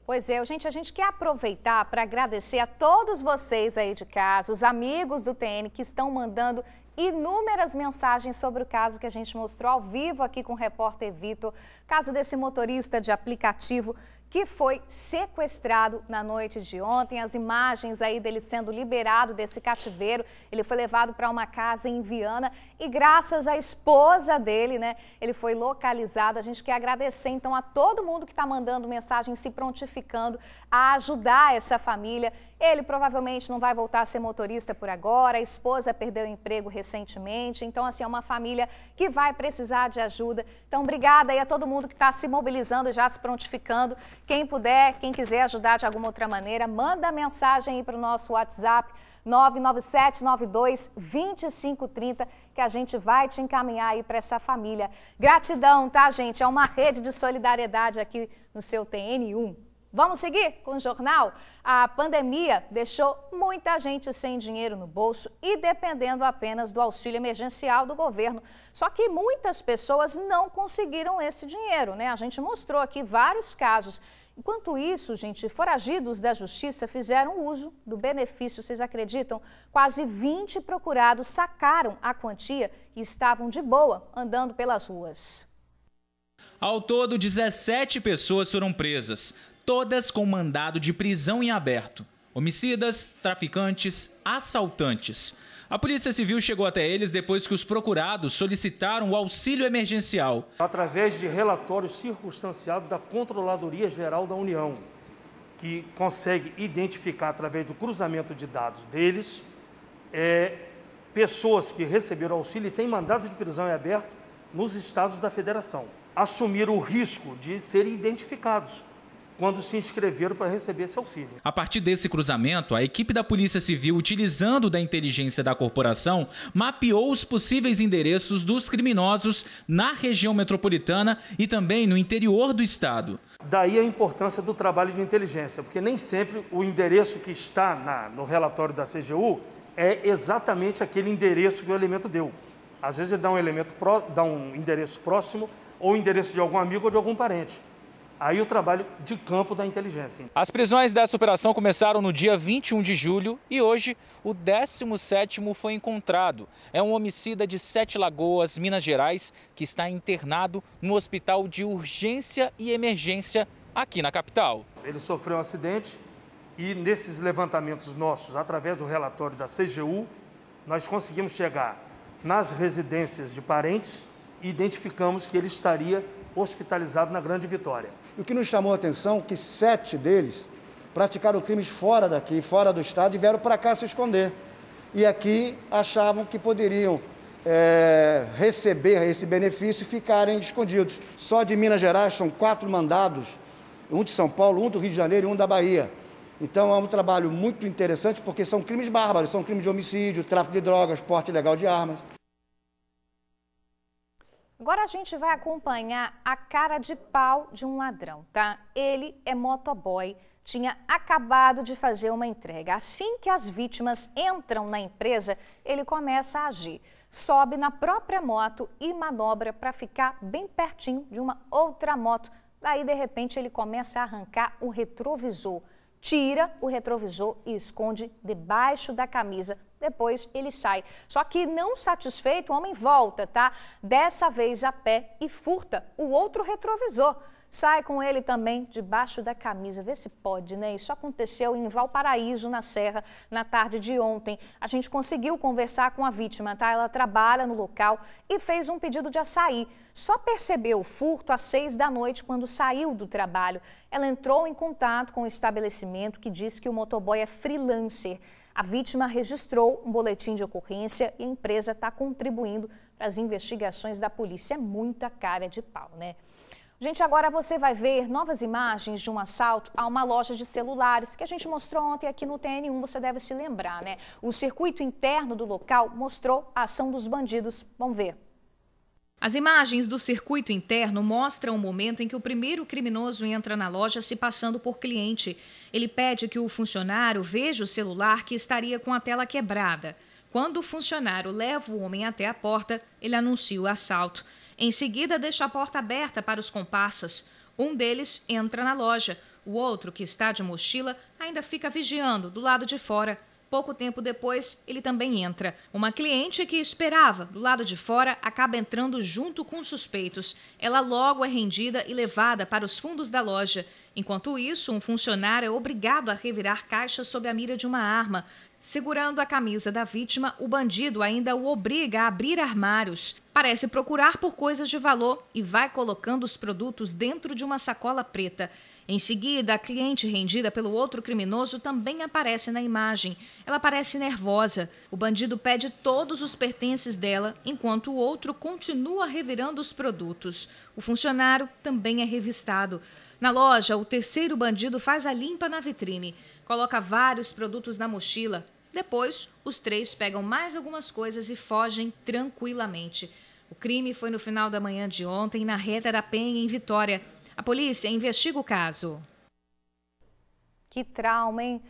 Pois é, gente, a gente quer aproveitar para agradecer a todos vocês aí de casa, os amigos do TN que estão mandando inúmeras mensagens sobre o caso que a gente mostrou ao vivo aqui com o repórter Vitor, caso desse motorista de aplicativo que foi sequestrado na noite de ontem. As imagens aí dele sendo liberado desse cativeiro, ele foi levado para uma casa em Viana e graças à esposa dele, né, ele foi localizado. A gente quer agradecer então a todo mundo que está mandando mensagem, se prontificando a ajudar essa família. Ele provavelmente não vai voltar a ser motorista por agora, a esposa perdeu o emprego recentemente, então assim, é uma família que vai precisar de ajuda. Então obrigada aí a todo mundo que está se mobilizando e já se prontificando. Quem puder, quem quiser ajudar de alguma outra maneira, manda mensagem aí para o nosso WhatsApp 997922530 que a gente vai te encaminhar aí para essa família. Gratidão, tá, gente? É uma rede de solidariedade aqui no seu TN1. Vamos seguir com o jornal? A pandemia deixou muita gente sem dinheiro no bolso e dependendo apenas do auxílio emergencial do governo. Só que muitas pessoas não conseguiram esse dinheiro, né? A gente mostrou aqui vários casos. Enquanto isso, gente, foragidos da justiça fizeram uso do benefício. Vocês acreditam? Quase 20 procurados sacaram a quantia e estavam de boa andando pelas ruas. Ao todo, 17 pessoas foram presas, todas com mandado de prisão em aberto. Homicidas, traficantes, assaltantes. A Polícia Civil chegou até eles depois que os procurados solicitaram o auxílio emergencial. Através de relatório circunstanciado da Controladoria Geral da União, que consegue identificar, através do cruzamento de dados deles, pessoas que receberam auxílio e têm mandado de prisão em aberto nos estados da federação. Assumiram o risco de serem identificados quando se inscreveram para receber esse auxílio. A partir desse cruzamento, a equipe da Polícia Civil, utilizando da inteligência da corporação, mapeou os possíveis endereços dos criminosos na região metropolitana e também no interior do estado. Daí a importância do trabalho de inteligência, porque nem sempre o endereço que está no relatório da CGU é exatamente aquele endereço que o elemento deu. Às vezes ele dá um endereço próximo ou o endereço de algum amigo ou de algum parente. Aí o trabalho de campo da inteligência. As prisões dessa operação começaram no dia 21 de julho e hoje o 17º foi encontrado. É um homicida de Sete Lagoas, Minas Gerais, que está internado no Hospital de Urgência e Emergência aqui na capital. Ele sofreu um acidente e nesses levantamentos nossos, através do relatório da CGU, nós conseguimos chegar nas residências de parentes e identificamos que ele estaria hospitalizado na Grande Vitória. O que nos chamou a atenção é que 7 deles praticaram crimes fora daqui, fora do estado, e vieram para cá se esconder. E aqui achavam que poderiam receber esse benefício e ficarem escondidos. Só de Minas Gerais são 4 mandados, um de São Paulo, um do Rio de Janeiro e um da Bahia. Então é um trabalho muito interessante porque são crimes bárbaros, são crimes de homicídio, tráfico de drogas, porte ilegal de armas. Agora a gente vai acompanhar a cara de pau de um ladrão, tá? Ele é motoboy, tinha acabado de fazer uma entrega. Assim que as vítimas entram na empresa, ele começa a agir. Sobe na própria moto e manobra para ficar bem pertinho de uma outra moto. Daí, de repente, ele começa a arrancar o retrovisor. Tira o retrovisor e esconde debaixo da camisa. Depois ele sai. Só que não satisfeito, o homem volta, tá? Dessa vez a pé e furta o outro retrovisor. sai com ele também debaixo da camisa. Vê se pode, né? Isso aconteceu em Valparaíso, na Serra, na tarde de ontem. A gente conseguiu conversar com a vítima, tá? Ela trabalha no local e fez um pedido de açaí. Só percebeu o furto às 6 da noite quando saiu do trabalho. Ela entrou em contato com o estabelecimento que diz que o motoboy é freelancer. A vítima registrou um boletim de ocorrência e a empresa está contribuindo para as investigações da polícia. É muita cara de pau, né? Gente, agora você vai ver novas imagens de um assalto a uma loja de celulares que a gente mostrou ontem aqui no TN1, você deve se lembrar, né? O circuito interno do local mostrou a ação dos bandidos. Vamos ver. As imagens do circuito interno mostram o momento em que o primeiro criminoso entra na loja se passando por cliente. Ele pede que o funcionário veja o celular que estaria com a tela quebrada. Quando o funcionário leva o homem até a porta, ele anuncia o assalto. Em seguida, deixa a porta aberta para os comparsas. Um deles entra na loja. O outro, que está de mochila, ainda fica vigiando do lado de fora. Pouco tempo depois, ele também entra. Uma cliente que esperava do lado de fora acaba entrando junto com os suspeitos. Ela logo é rendida e levada para os fundos da loja. Enquanto isso, um funcionário é obrigado a revirar caixas sob a mira de uma arma. Segurando a camisa da vítima, o bandido ainda o obriga a abrir armários. Parece procurar por coisas de valor e vai colocando os produtos dentro de uma sacola preta. Em seguida, a cliente rendida pelo outro criminoso também aparece na imagem. Ela parece nervosa. O bandido pede todos os pertences dela, enquanto o outro continua revirando os produtos. O funcionário também é revistado. Na loja, o terceiro bandido faz a limpa na vitrine. Coloca vários produtos na mochila. Depois, os três pegam mais algumas coisas e fogem tranquilamente. O crime foi no final da manhã de ontem, na Reta da Penha, em Vitória. A polícia investiga o caso. Que trauma, hein?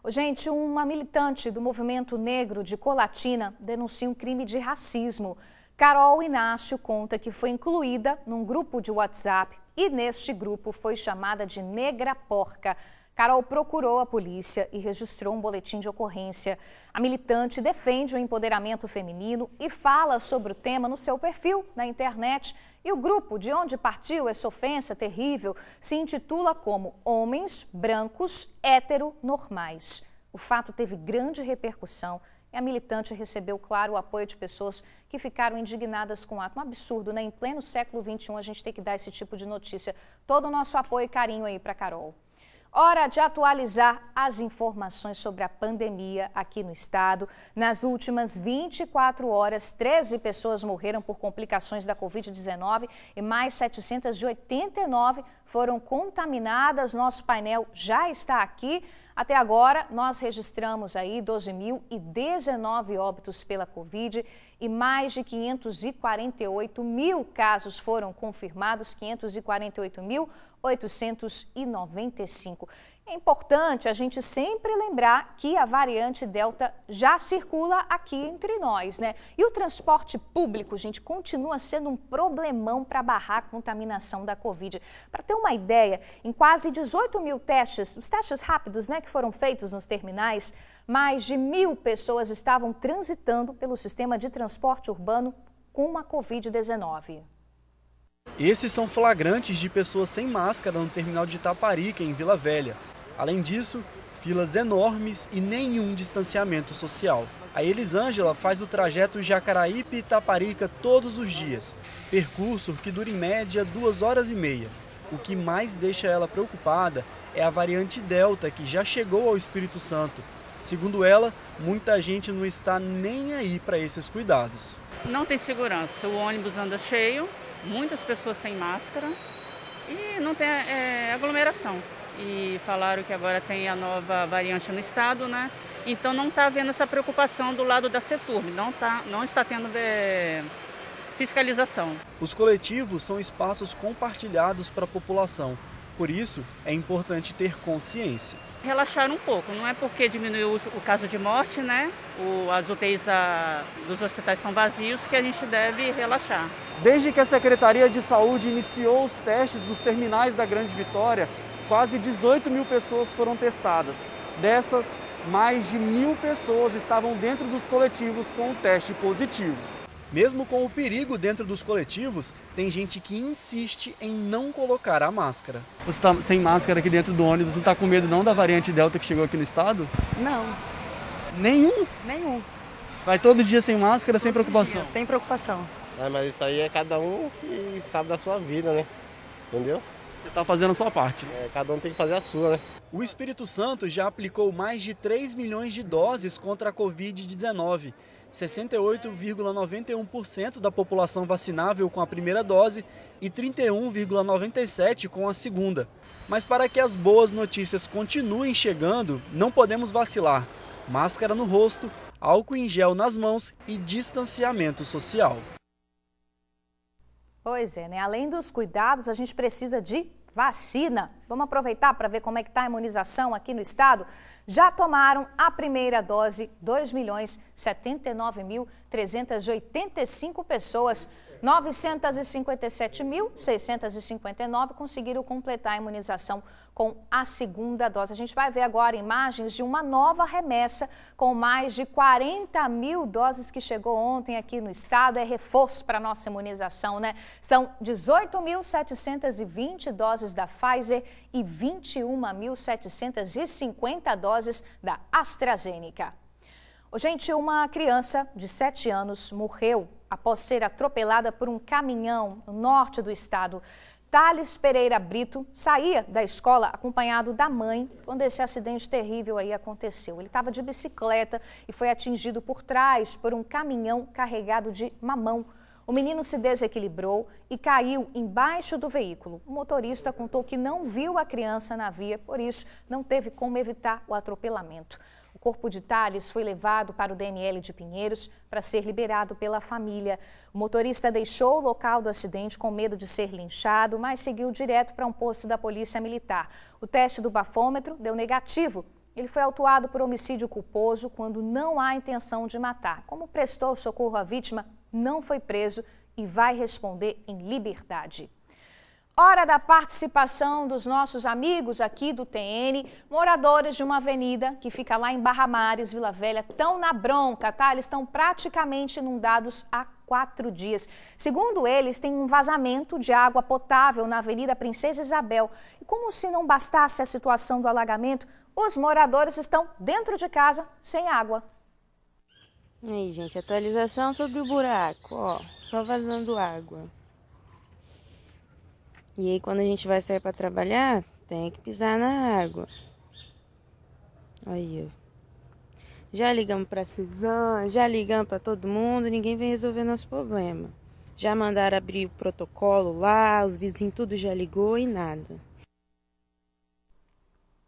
Gente, uma militante do movimento negro de Colatina denuncia um crime de racismo. Carol Inácio conta que foi incluída num grupo de WhatsApp e neste grupo foi chamada de negra porca. Carol procurou a polícia e registrou um boletim de ocorrência. A militante defende o empoderamento feminino e fala sobre o tema no seu perfil na internet. E o grupo de onde partiu essa ofensa terrível se intitula como Homens Brancos Heteronormais. O fato teve grande repercussão e a militante recebeu, claro, o apoio de pessoas que ficaram indignadas com o ato. Um absurdo, né? Em pleno século XXI a gente tem que dar esse tipo de notícia. Todo o nosso apoio e carinho aí para Carol. Hora de atualizar as informações sobre a pandemia aqui no estado. Nas últimas 24 horas, 13 pessoas morreram por complicações da Covid-19 e mais 789 foram contaminadas. Nosso painel já está aqui. Até agora, nós registramos aí 12.019 óbitos pela Covid e mais de 548 mil casos foram confirmados, 548.895. É importante a gente sempre lembrar que a variante Delta já circula aqui entre nós, né? E o transporte público, gente, continua sendo um problemão para barrar a contaminação da Covid. Para ter uma ideia, em quase 18 mil testes, os testes rápidos, né, que foram feitos nos terminais, mais de 1.000 pessoas estavam transitando pelo sistema de transporte urbano com a Covid-19. Esses são flagrantes de pessoas sem máscara no terminal de Itaparica, em Vila Velha. Além disso, filas enormes e nenhum distanciamento social. A Elisângela faz o trajeto Jacaraípe-Itaparica todos os dias, percurso que dura em média 2 horas e meia. O que mais deixa ela preocupada é a variante Delta, que já chegou ao Espírito Santo. Segundo ela, muita gente não está nem aí para esses cuidados. Não tem segurança, o ônibus anda cheio, muitas pessoas sem máscara e não tem aglomeração. E falaram que agora tem a nova variante no estado, né? Então não está havendo essa preocupação do lado da Seturb, não está tendo fiscalização. Os coletivos são espaços compartilhados para a população, por isso é importante ter consciência. Relaxar um pouco, não é porque diminuiu o caso de morte, né? As UTIs dos hospitais estão vazios que a gente deve relaxar. Desde que a Secretaria de Saúde iniciou os testes nos terminais da Grande Vitória, quase 18 mil pessoas foram testadas. Dessas, mais de 1.000 pessoas estavam dentro dos coletivos com o teste positivo. Mesmo com o perigo dentro dos coletivos, tem gente que insiste em não colocar a máscara. Você está sem máscara aqui dentro do ônibus, não está com medo não da variante Delta que chegou aqui no estado? Não. Nenhum? Nenhum. Vai todo dia sem máscara, sem preocupação? Dia, sem preocupação. Mas isso aí é cada um que sabe da sua vida, né? Entendeu? Você está fazendo a sua parte. Cada um tem que fazer a sua, né? O Espírito Santo já aplicou mais de 3 milhões de doses contra a Covid-19. 68,91% da população vacinável com a primeira dose e 31,97% com a segunda. Mas para que as boas notícias continuem chegando, não podemos vacilar. Máscara no rosto, álcool em gel nas mãos e distanciamento social. Pois é, né? Além dos cuidados, a gente precisa de vacina. Vamos aproveitar para ver como é que está a imunização aqui no estado? Já tomaram a primeira dose 2.079.385 pessoas. 957.659 conseguiram completar a imunização com a segunda dose. A gente vai ver agora imagens de uma nova remessa com mais de 40 mil doses que chegou ontem aqui no estado. É reforço para a nossa imunização, né? São 18.720 doses da Pfizer e 21.750 doses da AstraZeneca. Gente, uma criança de 7 anos morreu após ser atropelada por um caminhão no norte do estado. Thales Pereira Brito saía da escola acompanhado da mãe quando esse acidente terrível aí aconteceu. Ele estava de bicicleta e foi atingido por trás por um caminhão carregado de mamão. O menino se desequilibrou e caiu embaixo do veículo. O motorista contou que não viu a criança na via, por isso não teve como evitar o atropelamento. O corpo de Thales foi levado para o DNL de Pinheiros para ser liberado pela família. O motorista deixou o local do acidente com medo de ser linchado, mas seguiu direto para um posto da Polícia Militar. O teste do bafômetro deu negativo. Ele foi autuado por homicídio culposo quando não há intenção de matar. Como prestou socorro à vítima, não foi preso e vai responder em liberdade. Hora da participação dos nossos amigos aqui do TN, moradores de uma avenida que fica lá em Barra Mares, Vila Velha, estão na bronca, tá? Eles estão praticamente inundados há 4 dias. Segundo eles, tem um vazamento de água potável na Avenida Princesa Isabel. E como se não bastasse a situação do alagamento, os moradores estão dentro de casa sem água. Aí, gente, atualização sobre o buraco, ó, só vazando água. E aí, quando a gente vai sair para trabalhar, tem que pisar na água. Aí, ó. Já ligamos para a Suzana, já ligamos para todo mundo, ninguém vem resolver nosso problema. Já mandaram abrir o protocolo lá, os vizinhos tudo já ligou e nada.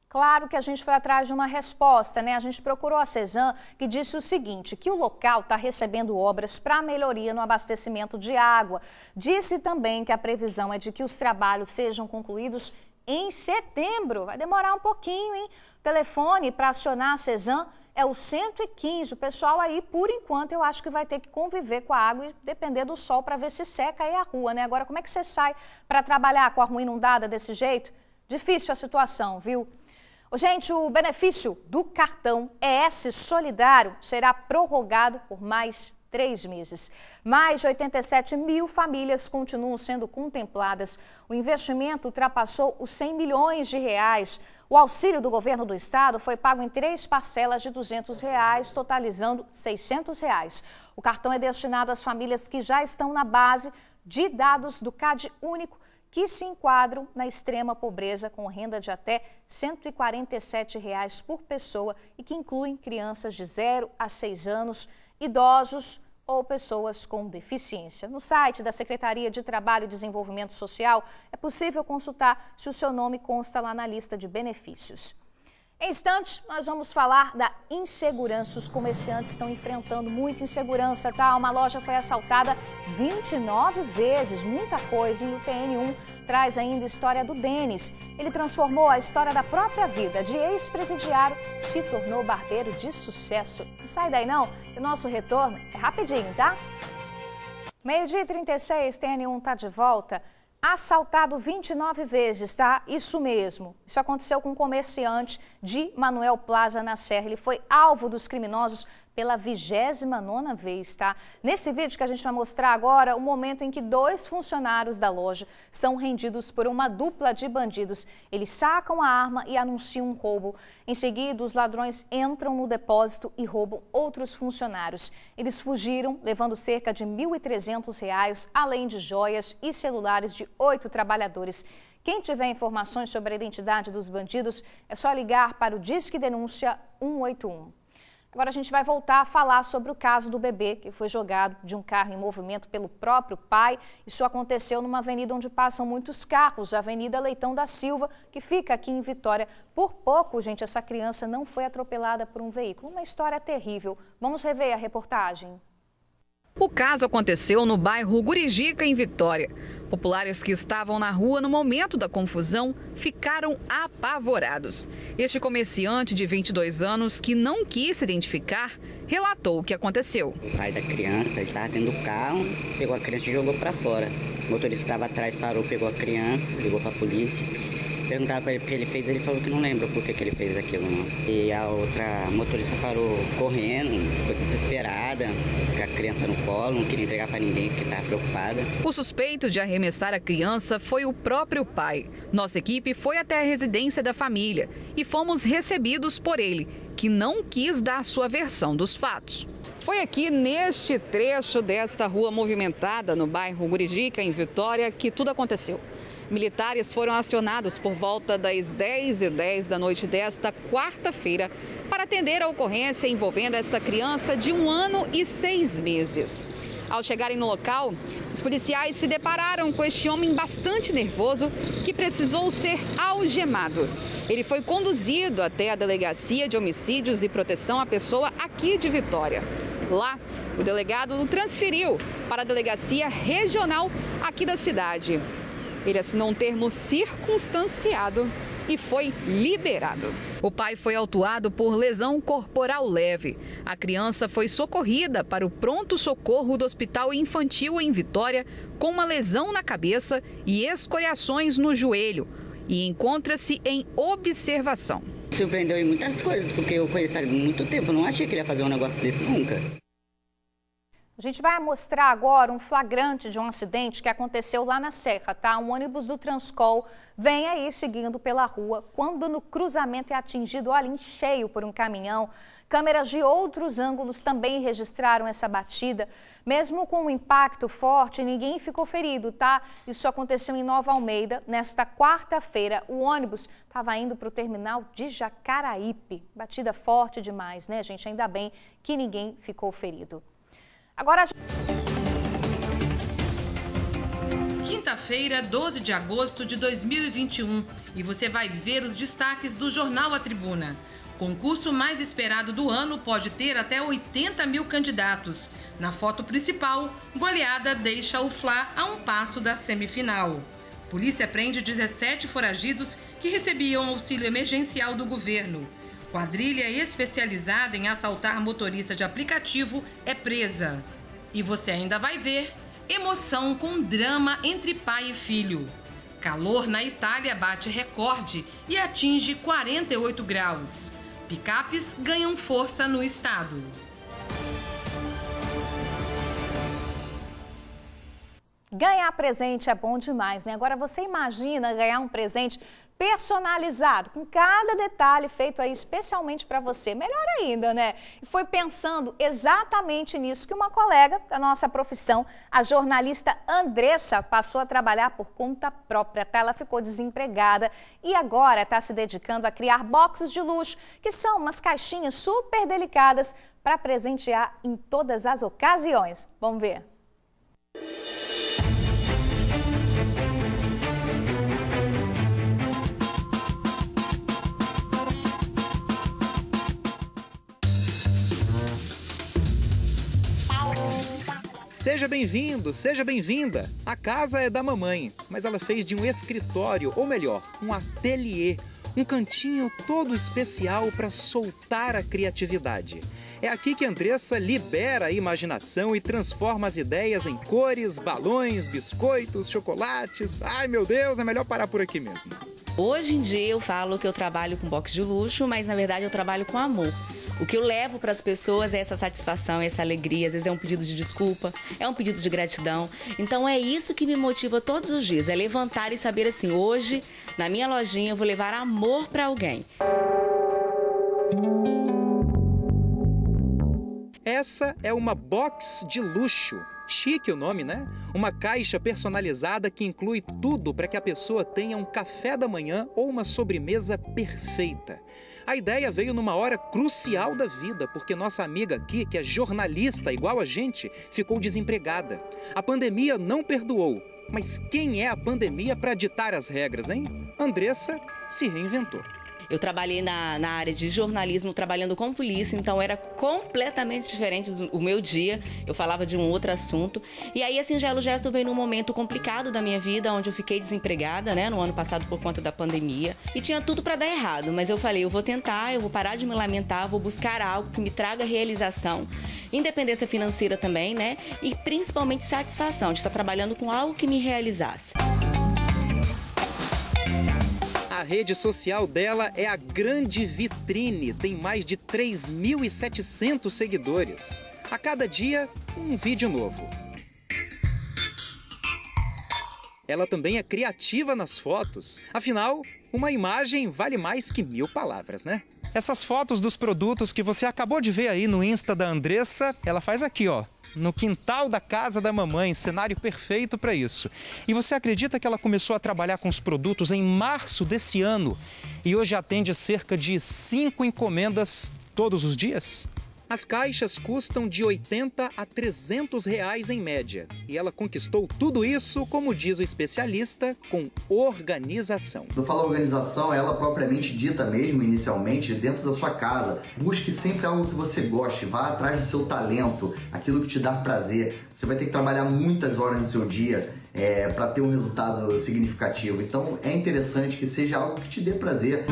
Claro que a gente foi atrás de uma resposta, né? A gente procurou a Cesan, que disse o seguinte, que o local está recebendo obras para melhoria no abastecimento de água. Disse também que a previsão é de que os trabalhos sejam concluídos em setembro. Vai demorar um pouquinho, hein? O telefone para acionar a Cesan é o 115. O pessoal aí, por enquanto, eu acho que vai ter que conviver com a água e depender do sol para ver se seca aí a rua, né? Agora, como é que você sai para trabalhar com a rua inundada desse jeito? Difícil a situação, viu? Gente, o benefício do cartão ES Solidário será prorrogado por mais 3 meses. Mais de 87 mil famílias continuam sendo contempladas. O investimento ultrapassou os 100 milhões de reais. O auxílio do governo do estado foi pago em 3 parcelas de R$200, totalizando R$600. O cartão é destinado às famílias que já estão na base de dados do CAD único, que se enquadram na extrema pobreza com renda de até R$ 147 por pessoa e que incluem crianças de 0 a 6 anos, idosos ou pessoas com deficiência. No site da Secretaria de Trabalho e Desenvolvimento Social é possível consultar se o seu nome consta lá na lista de benefícios. Em instantes, nós vamos falar da insegurança. Os comerciantes estão enfrentando muita insegurança, tá? Uma loja foi assaltada 29 vezes, muita coisa. E o TN1 traz ainda a história do Denis. Ele transformou a história da própria vida. De ex-presidiário, se tornou barbeiro de sucesso. Não sai daí não, que o nosso retorno é rapidinho, tá? 12h36, TN1 tá de volta. Assaltado 29 vezes, tá? Isso mesmo. Isso aconteceu com um comerciante de Manuel Plaza, na Serra. Ele foi alvo dos criminosos pela 29ª vez, tá? Nesse vídeo que a gente vai mostrar agora, o momento em que 2 funcionários da loja são rendidos por uma dupla de bandidos. Eles sacam a arma e anunciam um roubo. Em seguida, os ladrões entram no depósito e roubam outros funcionários. Eles fugiram, levando cerca de R$ 1.300, além de joias e celulares de 8 trabalhadores. Quem tiver informações sobre a identidade dos bandidos, é só ligar para o Disque Denúncia 181. Agora a gente vai voltar a falar sobre o caso do bebê que foi jogado de um carro em movimento pelo próprio pai. Isso aconteceu numa avenida onde passam muitos carros, a Avenida Leitão da Silva, que fica aqui em Vitória. Por pouco, gente, essa criança não foi atropelada por um veículo. Uma história terrível. Vamos rever a reportagem. O caso aconteceu no bairro Gurijica, em Vitória. Populares que estavam na rua no momento da confusão ficaram apavorados. Este comerciante de 22 anos, que não quis se identificar, relatou o que aconteceu. O pai da criança estava dentro do carro, pegou a criança e jogou para fora. O motorista estava atrás, parou, pegou a criança, ligou para a polícia. Perguntaram para ele o que ele fez, ele falou que não lembra por que ele fez aquilo, não. E a outra motorista parou correndo, ficou desesperada, com a criança no colo, não queria entregar para ninguém porque estava preocupada. O suspeito de arremessar a criança foi o próprio pai. Nossa equipe foi até a residência da família e fomos recebidos por ele, que não quis dar sua versão dos fatos. Foi aqui neste trecho desta rua movimentada, no bairro Gurijica, em Vitória, que tudo aconteceu. Militares foram acionados por volta das 10h10 da noite desta quarta-feira para atender a ocorrência envolvendo esta criança de 1 ano e 6 meses. Ao chegarem no local, os policiais se depararam com este homem bastante nervoso que precisou ser algemado. Ele foi conduzido até a Delegacia de Homicídios e Proteção à Pessoa aqui de Vitória. Lá, o delegado o transferiu para a Delegacia Regional aqui da cidade. Ele assinou um termo circunstanciado e foi liberado. O pai foi autuado por lesão corporal leve. A criança foi socorrida para o pronto-socorro do Hospital Infantil em Vitória com uma lesão na cabeça e escoriações no joelho e encontra-se em observação. Surpreendeu em muitas coisas, porque eu conheço ele há muito tempo, não achei que ele ia fazer um negócio desse nunca. A gente vai mostrar agora um flagrante de um acidente que aconteceu lá na Serra, tá? Um ônibus do Transcol vem aí seguindo pela rua, quando no cruzamento é atingido, olha, em cheio por um caminhão. Câmeras de outros ângulos também registraram essa batida. Mesmo com um impacto forte, ninguém ficou ferido, tá? Isso aconteceu em Nova Almeida. Nesta quarta-feira, o ônibus estava indo para o terminal de Jacaraípe. Batida forte demais, né, gente? Ainda bem que ninguém ficou ferido. Agora... Quinta-feira, 12 de agosto de 2021, e você vai ver os destaques do jornal A Tribuna. Concurso mais esperado do ano pode ter até 80 mil candidatos. Na foto principal, goleada deixa o Fla a um passo da semifinal. Polícia prende 17 foragidos que recebiam auxílio emergencial do governo. Quadrilha especializada em assaltar motorista de aplicativo é presa. E você ainda vai ver emoção com drama entre pai e filho. Calor na Itália bate recorde e atinge 48 graus. Picapes ganham força no estado. Ganhar presente é bom demais, né? Agora você imagina ganhar um presente personalizado, com cada detalhe feito aí especialmente para você. Melhor ainda, né? E foi pensando exatamente nisso que uma colega da nossa profissão, a jornalista Andressa, passou a trabalhar por conta própria, tá? Ela ficou desempregada e agora está se dedicando a criar boxes de luxo, que são umas caixinhas super delicadas para presentear em todas as ocasiões. Vamos ver. Seja bem-vindo, seja bem-vinda. A casa é da mamãe, mas ela fez de um escritório, ou melhor, um ateliê, um cantinho todo especial para soltar a criatividade. É aqui que Andressa libera a imaginação e transforma as ideias em cores, balões, biscoitos, chocolates. Ai, meu Deus, é melhor parar por aqui mesmo. Hoje em dia eu falo que eu trabalho com box de luxo, mas na verdade eu trabalho com amor. O que eu levo para as pessoas é essa satisfação, essa alegria. Às vezes é um pedido de desculpa, é um pedido de gratidão. Então é isso que me motiva todos os dias, é levantar e saber assim, hoje, na minha lojinha, eu vou levar amor para alguém. Essa é uma box de luxo. Chique o nome, né? Uma caixa personalizada que inclui tudo para que a pessoa tenha um café da manhã ou uma sobremesa perfeita. A ideia veio numa hora crucial da vida, porque nossa amiga aqui, que é jornalista igual a gente, ficou desempregada. A pandemia não perdoou. Mas quem é a pandemia para ditar as regras, hein? Andressa se reinventou. Eu trabalhei na área de jornalismo, trabalhando com polícia, então era completamente diferente o meu dia. Eu falava de um outro assunto. E aí a Singelo Gesto veio num momento complicado da minha vida, onde eu fiquei desempregada, né, no ano passado por conta da pandemia. E tinha tudo para dar errado, mas eu falei, eu vou tentar, eu vou parar de me lamentar, vou buscar algo que me traga realização, independência financeira também, né, e principalmente satisfação de estar trabalhando com algo que me realizasse. A rede social dela é a Grande Vitrine, tem mais de 3.700 seguidores. A cada dia, um vídeo novo. Ela também é criativa nas fotos. Afinal, uma imagem vale mais que 1000 palavras, né? Essas fotos dos produtos que você acabou de ver aí no Insta da Andressa, ela faz aqui, ó, no quintal da casa da mamãe, cenário perfeito para isso. E você acredita que ela começou a trabalhar com os produtos em março desse ano e hoje atende cerca de 5 encomendas todos os dias? As caixas custam de R$80 a R$300 em média. E ela conquistou tudo isso, como diz o especialista, com organização. Quando eu falo organização, é ela propriamente dita mesmo, inicialmente, dentro da sua casa. Busque sempre algo que você goste, vá atrás do seu talento, aquilo que te dá prazer. Você vai ter que trabalhar muitas horas no seu dia para ter um resultado significativo. Então é interessante que seja algo que te dê prazer.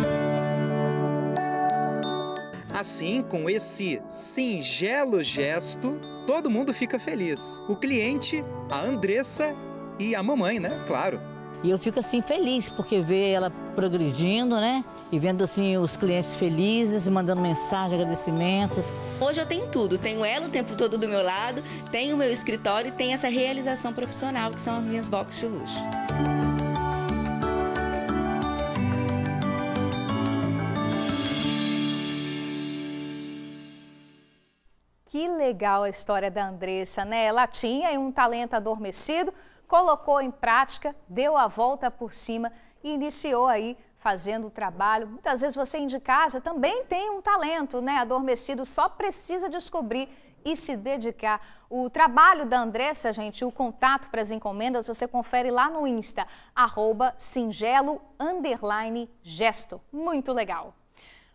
Assim, com esse singelo gesto, todo mundo fica feliz. O cliente, a Andressa e a mamãe, né? Claro. E eu fico assim feliz, porque ver ela progredindo, né? E vendo assim os clientes felizes, mandando mensagem, agradecimentos. Hoje eu tenho tudo, tenho ela o tempo todo do meu lado, tenho o meu escritório e tenho essa realização profissional, que são as minhas boxes de luxo. Que legal a história da Andressa, né? Ela tinha um talento adormecido, colocou em prática, deu a volta por cima e iniciou aí fazendo o trabalho. Muitas vezes você aí de casa também tem um talento, né? Adormecido, só precisa descobrir e se dedicar. O trabalho da Andressa, gente, o contato para as encomendas, você confere lá no Insta, @singelo_gesto. Muito legal.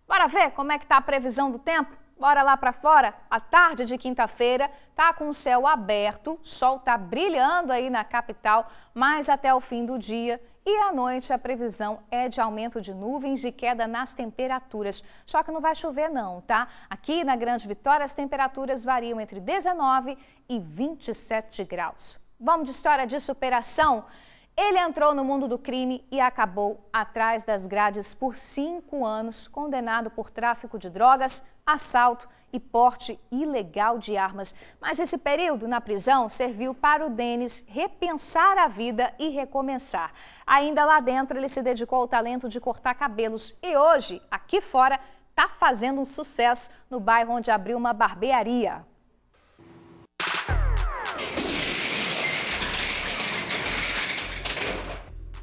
Bora ver como é que tá a previsão do tempo? Bora lá para fora? A tarde de quinta-feira tá com o céu aberto, o sol tá brilhando aí na capital, mas até o fim do dia. E à noite a previsão é de aumento de nuvens e queda nas temperaturas. Só que não vai chover não, tá? Aqui na Grande Vitória as temperaturas variam entre 19 e 27 graus. Vamos de história de superação? Ele entrou no mundo do crime e acabou atrás das grades por 5 anos, condenado por tráfico de drogas, assalto e porte ilegal de armas. Mas esse período na prisão serviu para o Denis repensar a vida e recomeçar. Ainda lá dentro, ele se dedicou ao talento de cortar cabelos e hoje, aqui fora, está fazendo um sucesso no bairro onde abriu uma barbearia.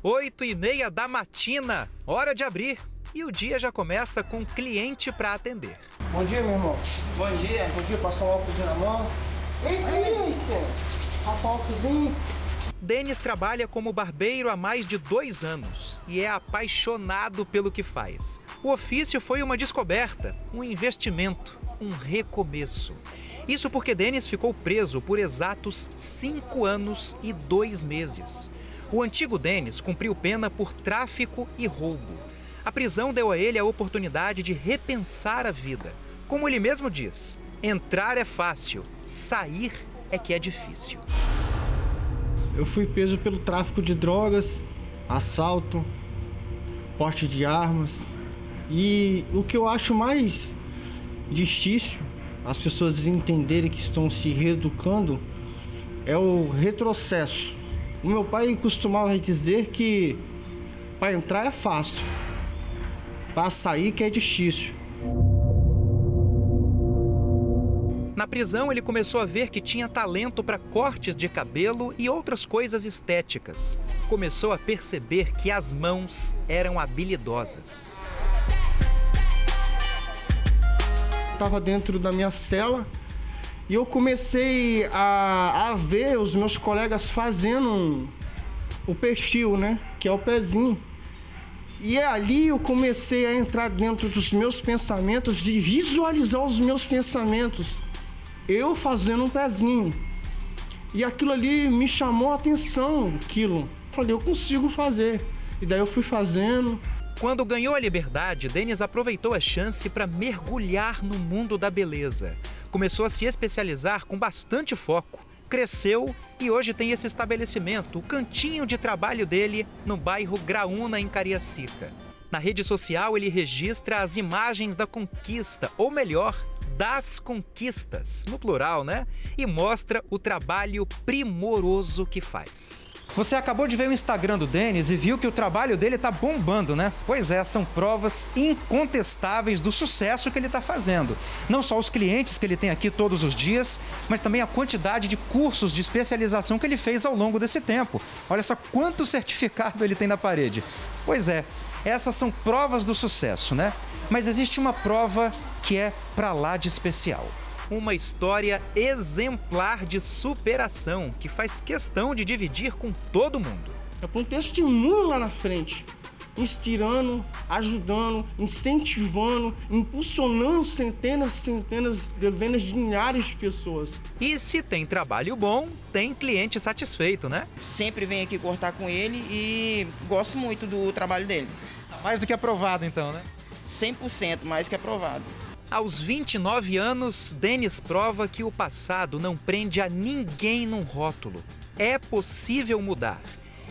Oito e meia da matina, hora de abrir. E o dia já começa com cliente para atender. Bom dia, meu irmão. Bom dia. Bom dia, passa um óculos na mão. Ei, Cristian, passa um óculos. Denis trabalha como barbeiro há mais de 2 anos e é apaixonado pelo que faz. O ofício foi uma descoberta, um investimento, um recomeço. Isso porque Denis ficou preso por exatos 5 anos e 2 meses. O antigo Denis cumpriu pena por tráfico e roubo. A prisão deu a ele a oportunidade de repensar a vida. Como ele mesmo diz, entrar é fácil, sair é que é difícil. Eu fui preso pelo tráfico de drogas, assalto, porte de armas. E o que eu acho mais difícil as pessoas entenderem que estão se reeducando é o retrocesso. O meu pai costumava dizer que para entrar é fácil, para sair que é difícil. Na prisão, ele começou a ver que tinha talento para cortes de cabelo e outras coisas estéticas. Começou a perceber que as mãos eram habilidosas. Estava dentro da minha cela e eu comecei a ver os meus colegas fazendo o perfil, né? Que é o pezinho. E ali eu comecei a entrar dentro dos meus pensamentos, de visualizar os meus pensamentos. Eu fazendo um pezinho. E aquilo ali me chamou a atenção, aquilo. Falei, eu consigo fazer. E daí eu fui fazendo. Quando ganhou a liberdade, Denis aproveitou a chance para mergulhar no mundo da beleza. Começou a se especializar com bastante foco. Cresceu e hoje tem esse estabelecimento, o cantinho de trabalho dele, no bairro Graúna, em Cariacica. Na rede social, ele registra as imagens da conquista, ou melhor, das conquistas, no plural, né? E mostra o trabalho primoroso que faz. Você acabou de ver o Instagram do Denis e viu que o trabalho dele tá bombando, né? Pois é, são provas incontestáveis do sucesso que ele tá fazendo. Não só os clientes que ele tem aqui todos os dias, mas também a quantidade de cursos de especialização que ele fez ao longo desse tempo. Olha só quanto certificado ele tem na parede. Pois é, essas são provas do sucesso, né? Mas existe uma prova que é pra lá de especial. Uma história exemplar de superação que faz questão de dividir com todo mundo. É para um testemunho lá na frente, inspirando, ajudando, incentivando, impulsionando centenas, dezenas de milhares de pessoas. E se tem trabalho bom, tem cliente satisfeito, né? Sempre venho aqui cortar com ele e gosto muito do trabalho dele. Mais do que aprovado então, né? 100% mais que aprovado. Aos 29 anos, Denis prova que o passado não prende a ninguém num rótulo. É possível mudar.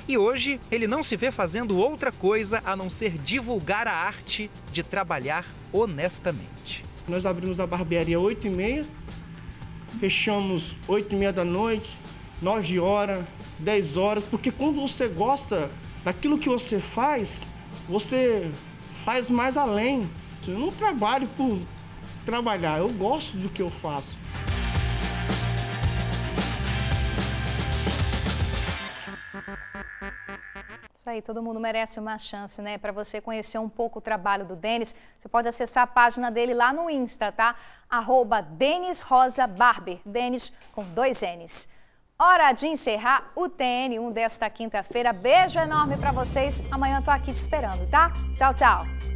E hoje, ele não se vê fazendo outra coisa a não ser divulgar a arte de trabalhar honestamente. Nós abrimos a barbearia 8h30, fechamos 8h30 da noite, 9 horas, 10 horas, porque quando você gosta daquilo que você faz mais além. Eu não trabalho por trabalhar, eu gosto do que eu faço. Isso aí, todo mundo merece uma chance, né? Para você conhecer um pouco o trabalho do Denis, você pode acessar a página dele lá no Insta, tá? @DenisRosaBarber, Denis com 2 N's. Hora de encerrar o TN1 desta quinta-feira. Beijo enorme para vocês. Amanhã eu tô aqui te esperando, tá? Tchau, tchau.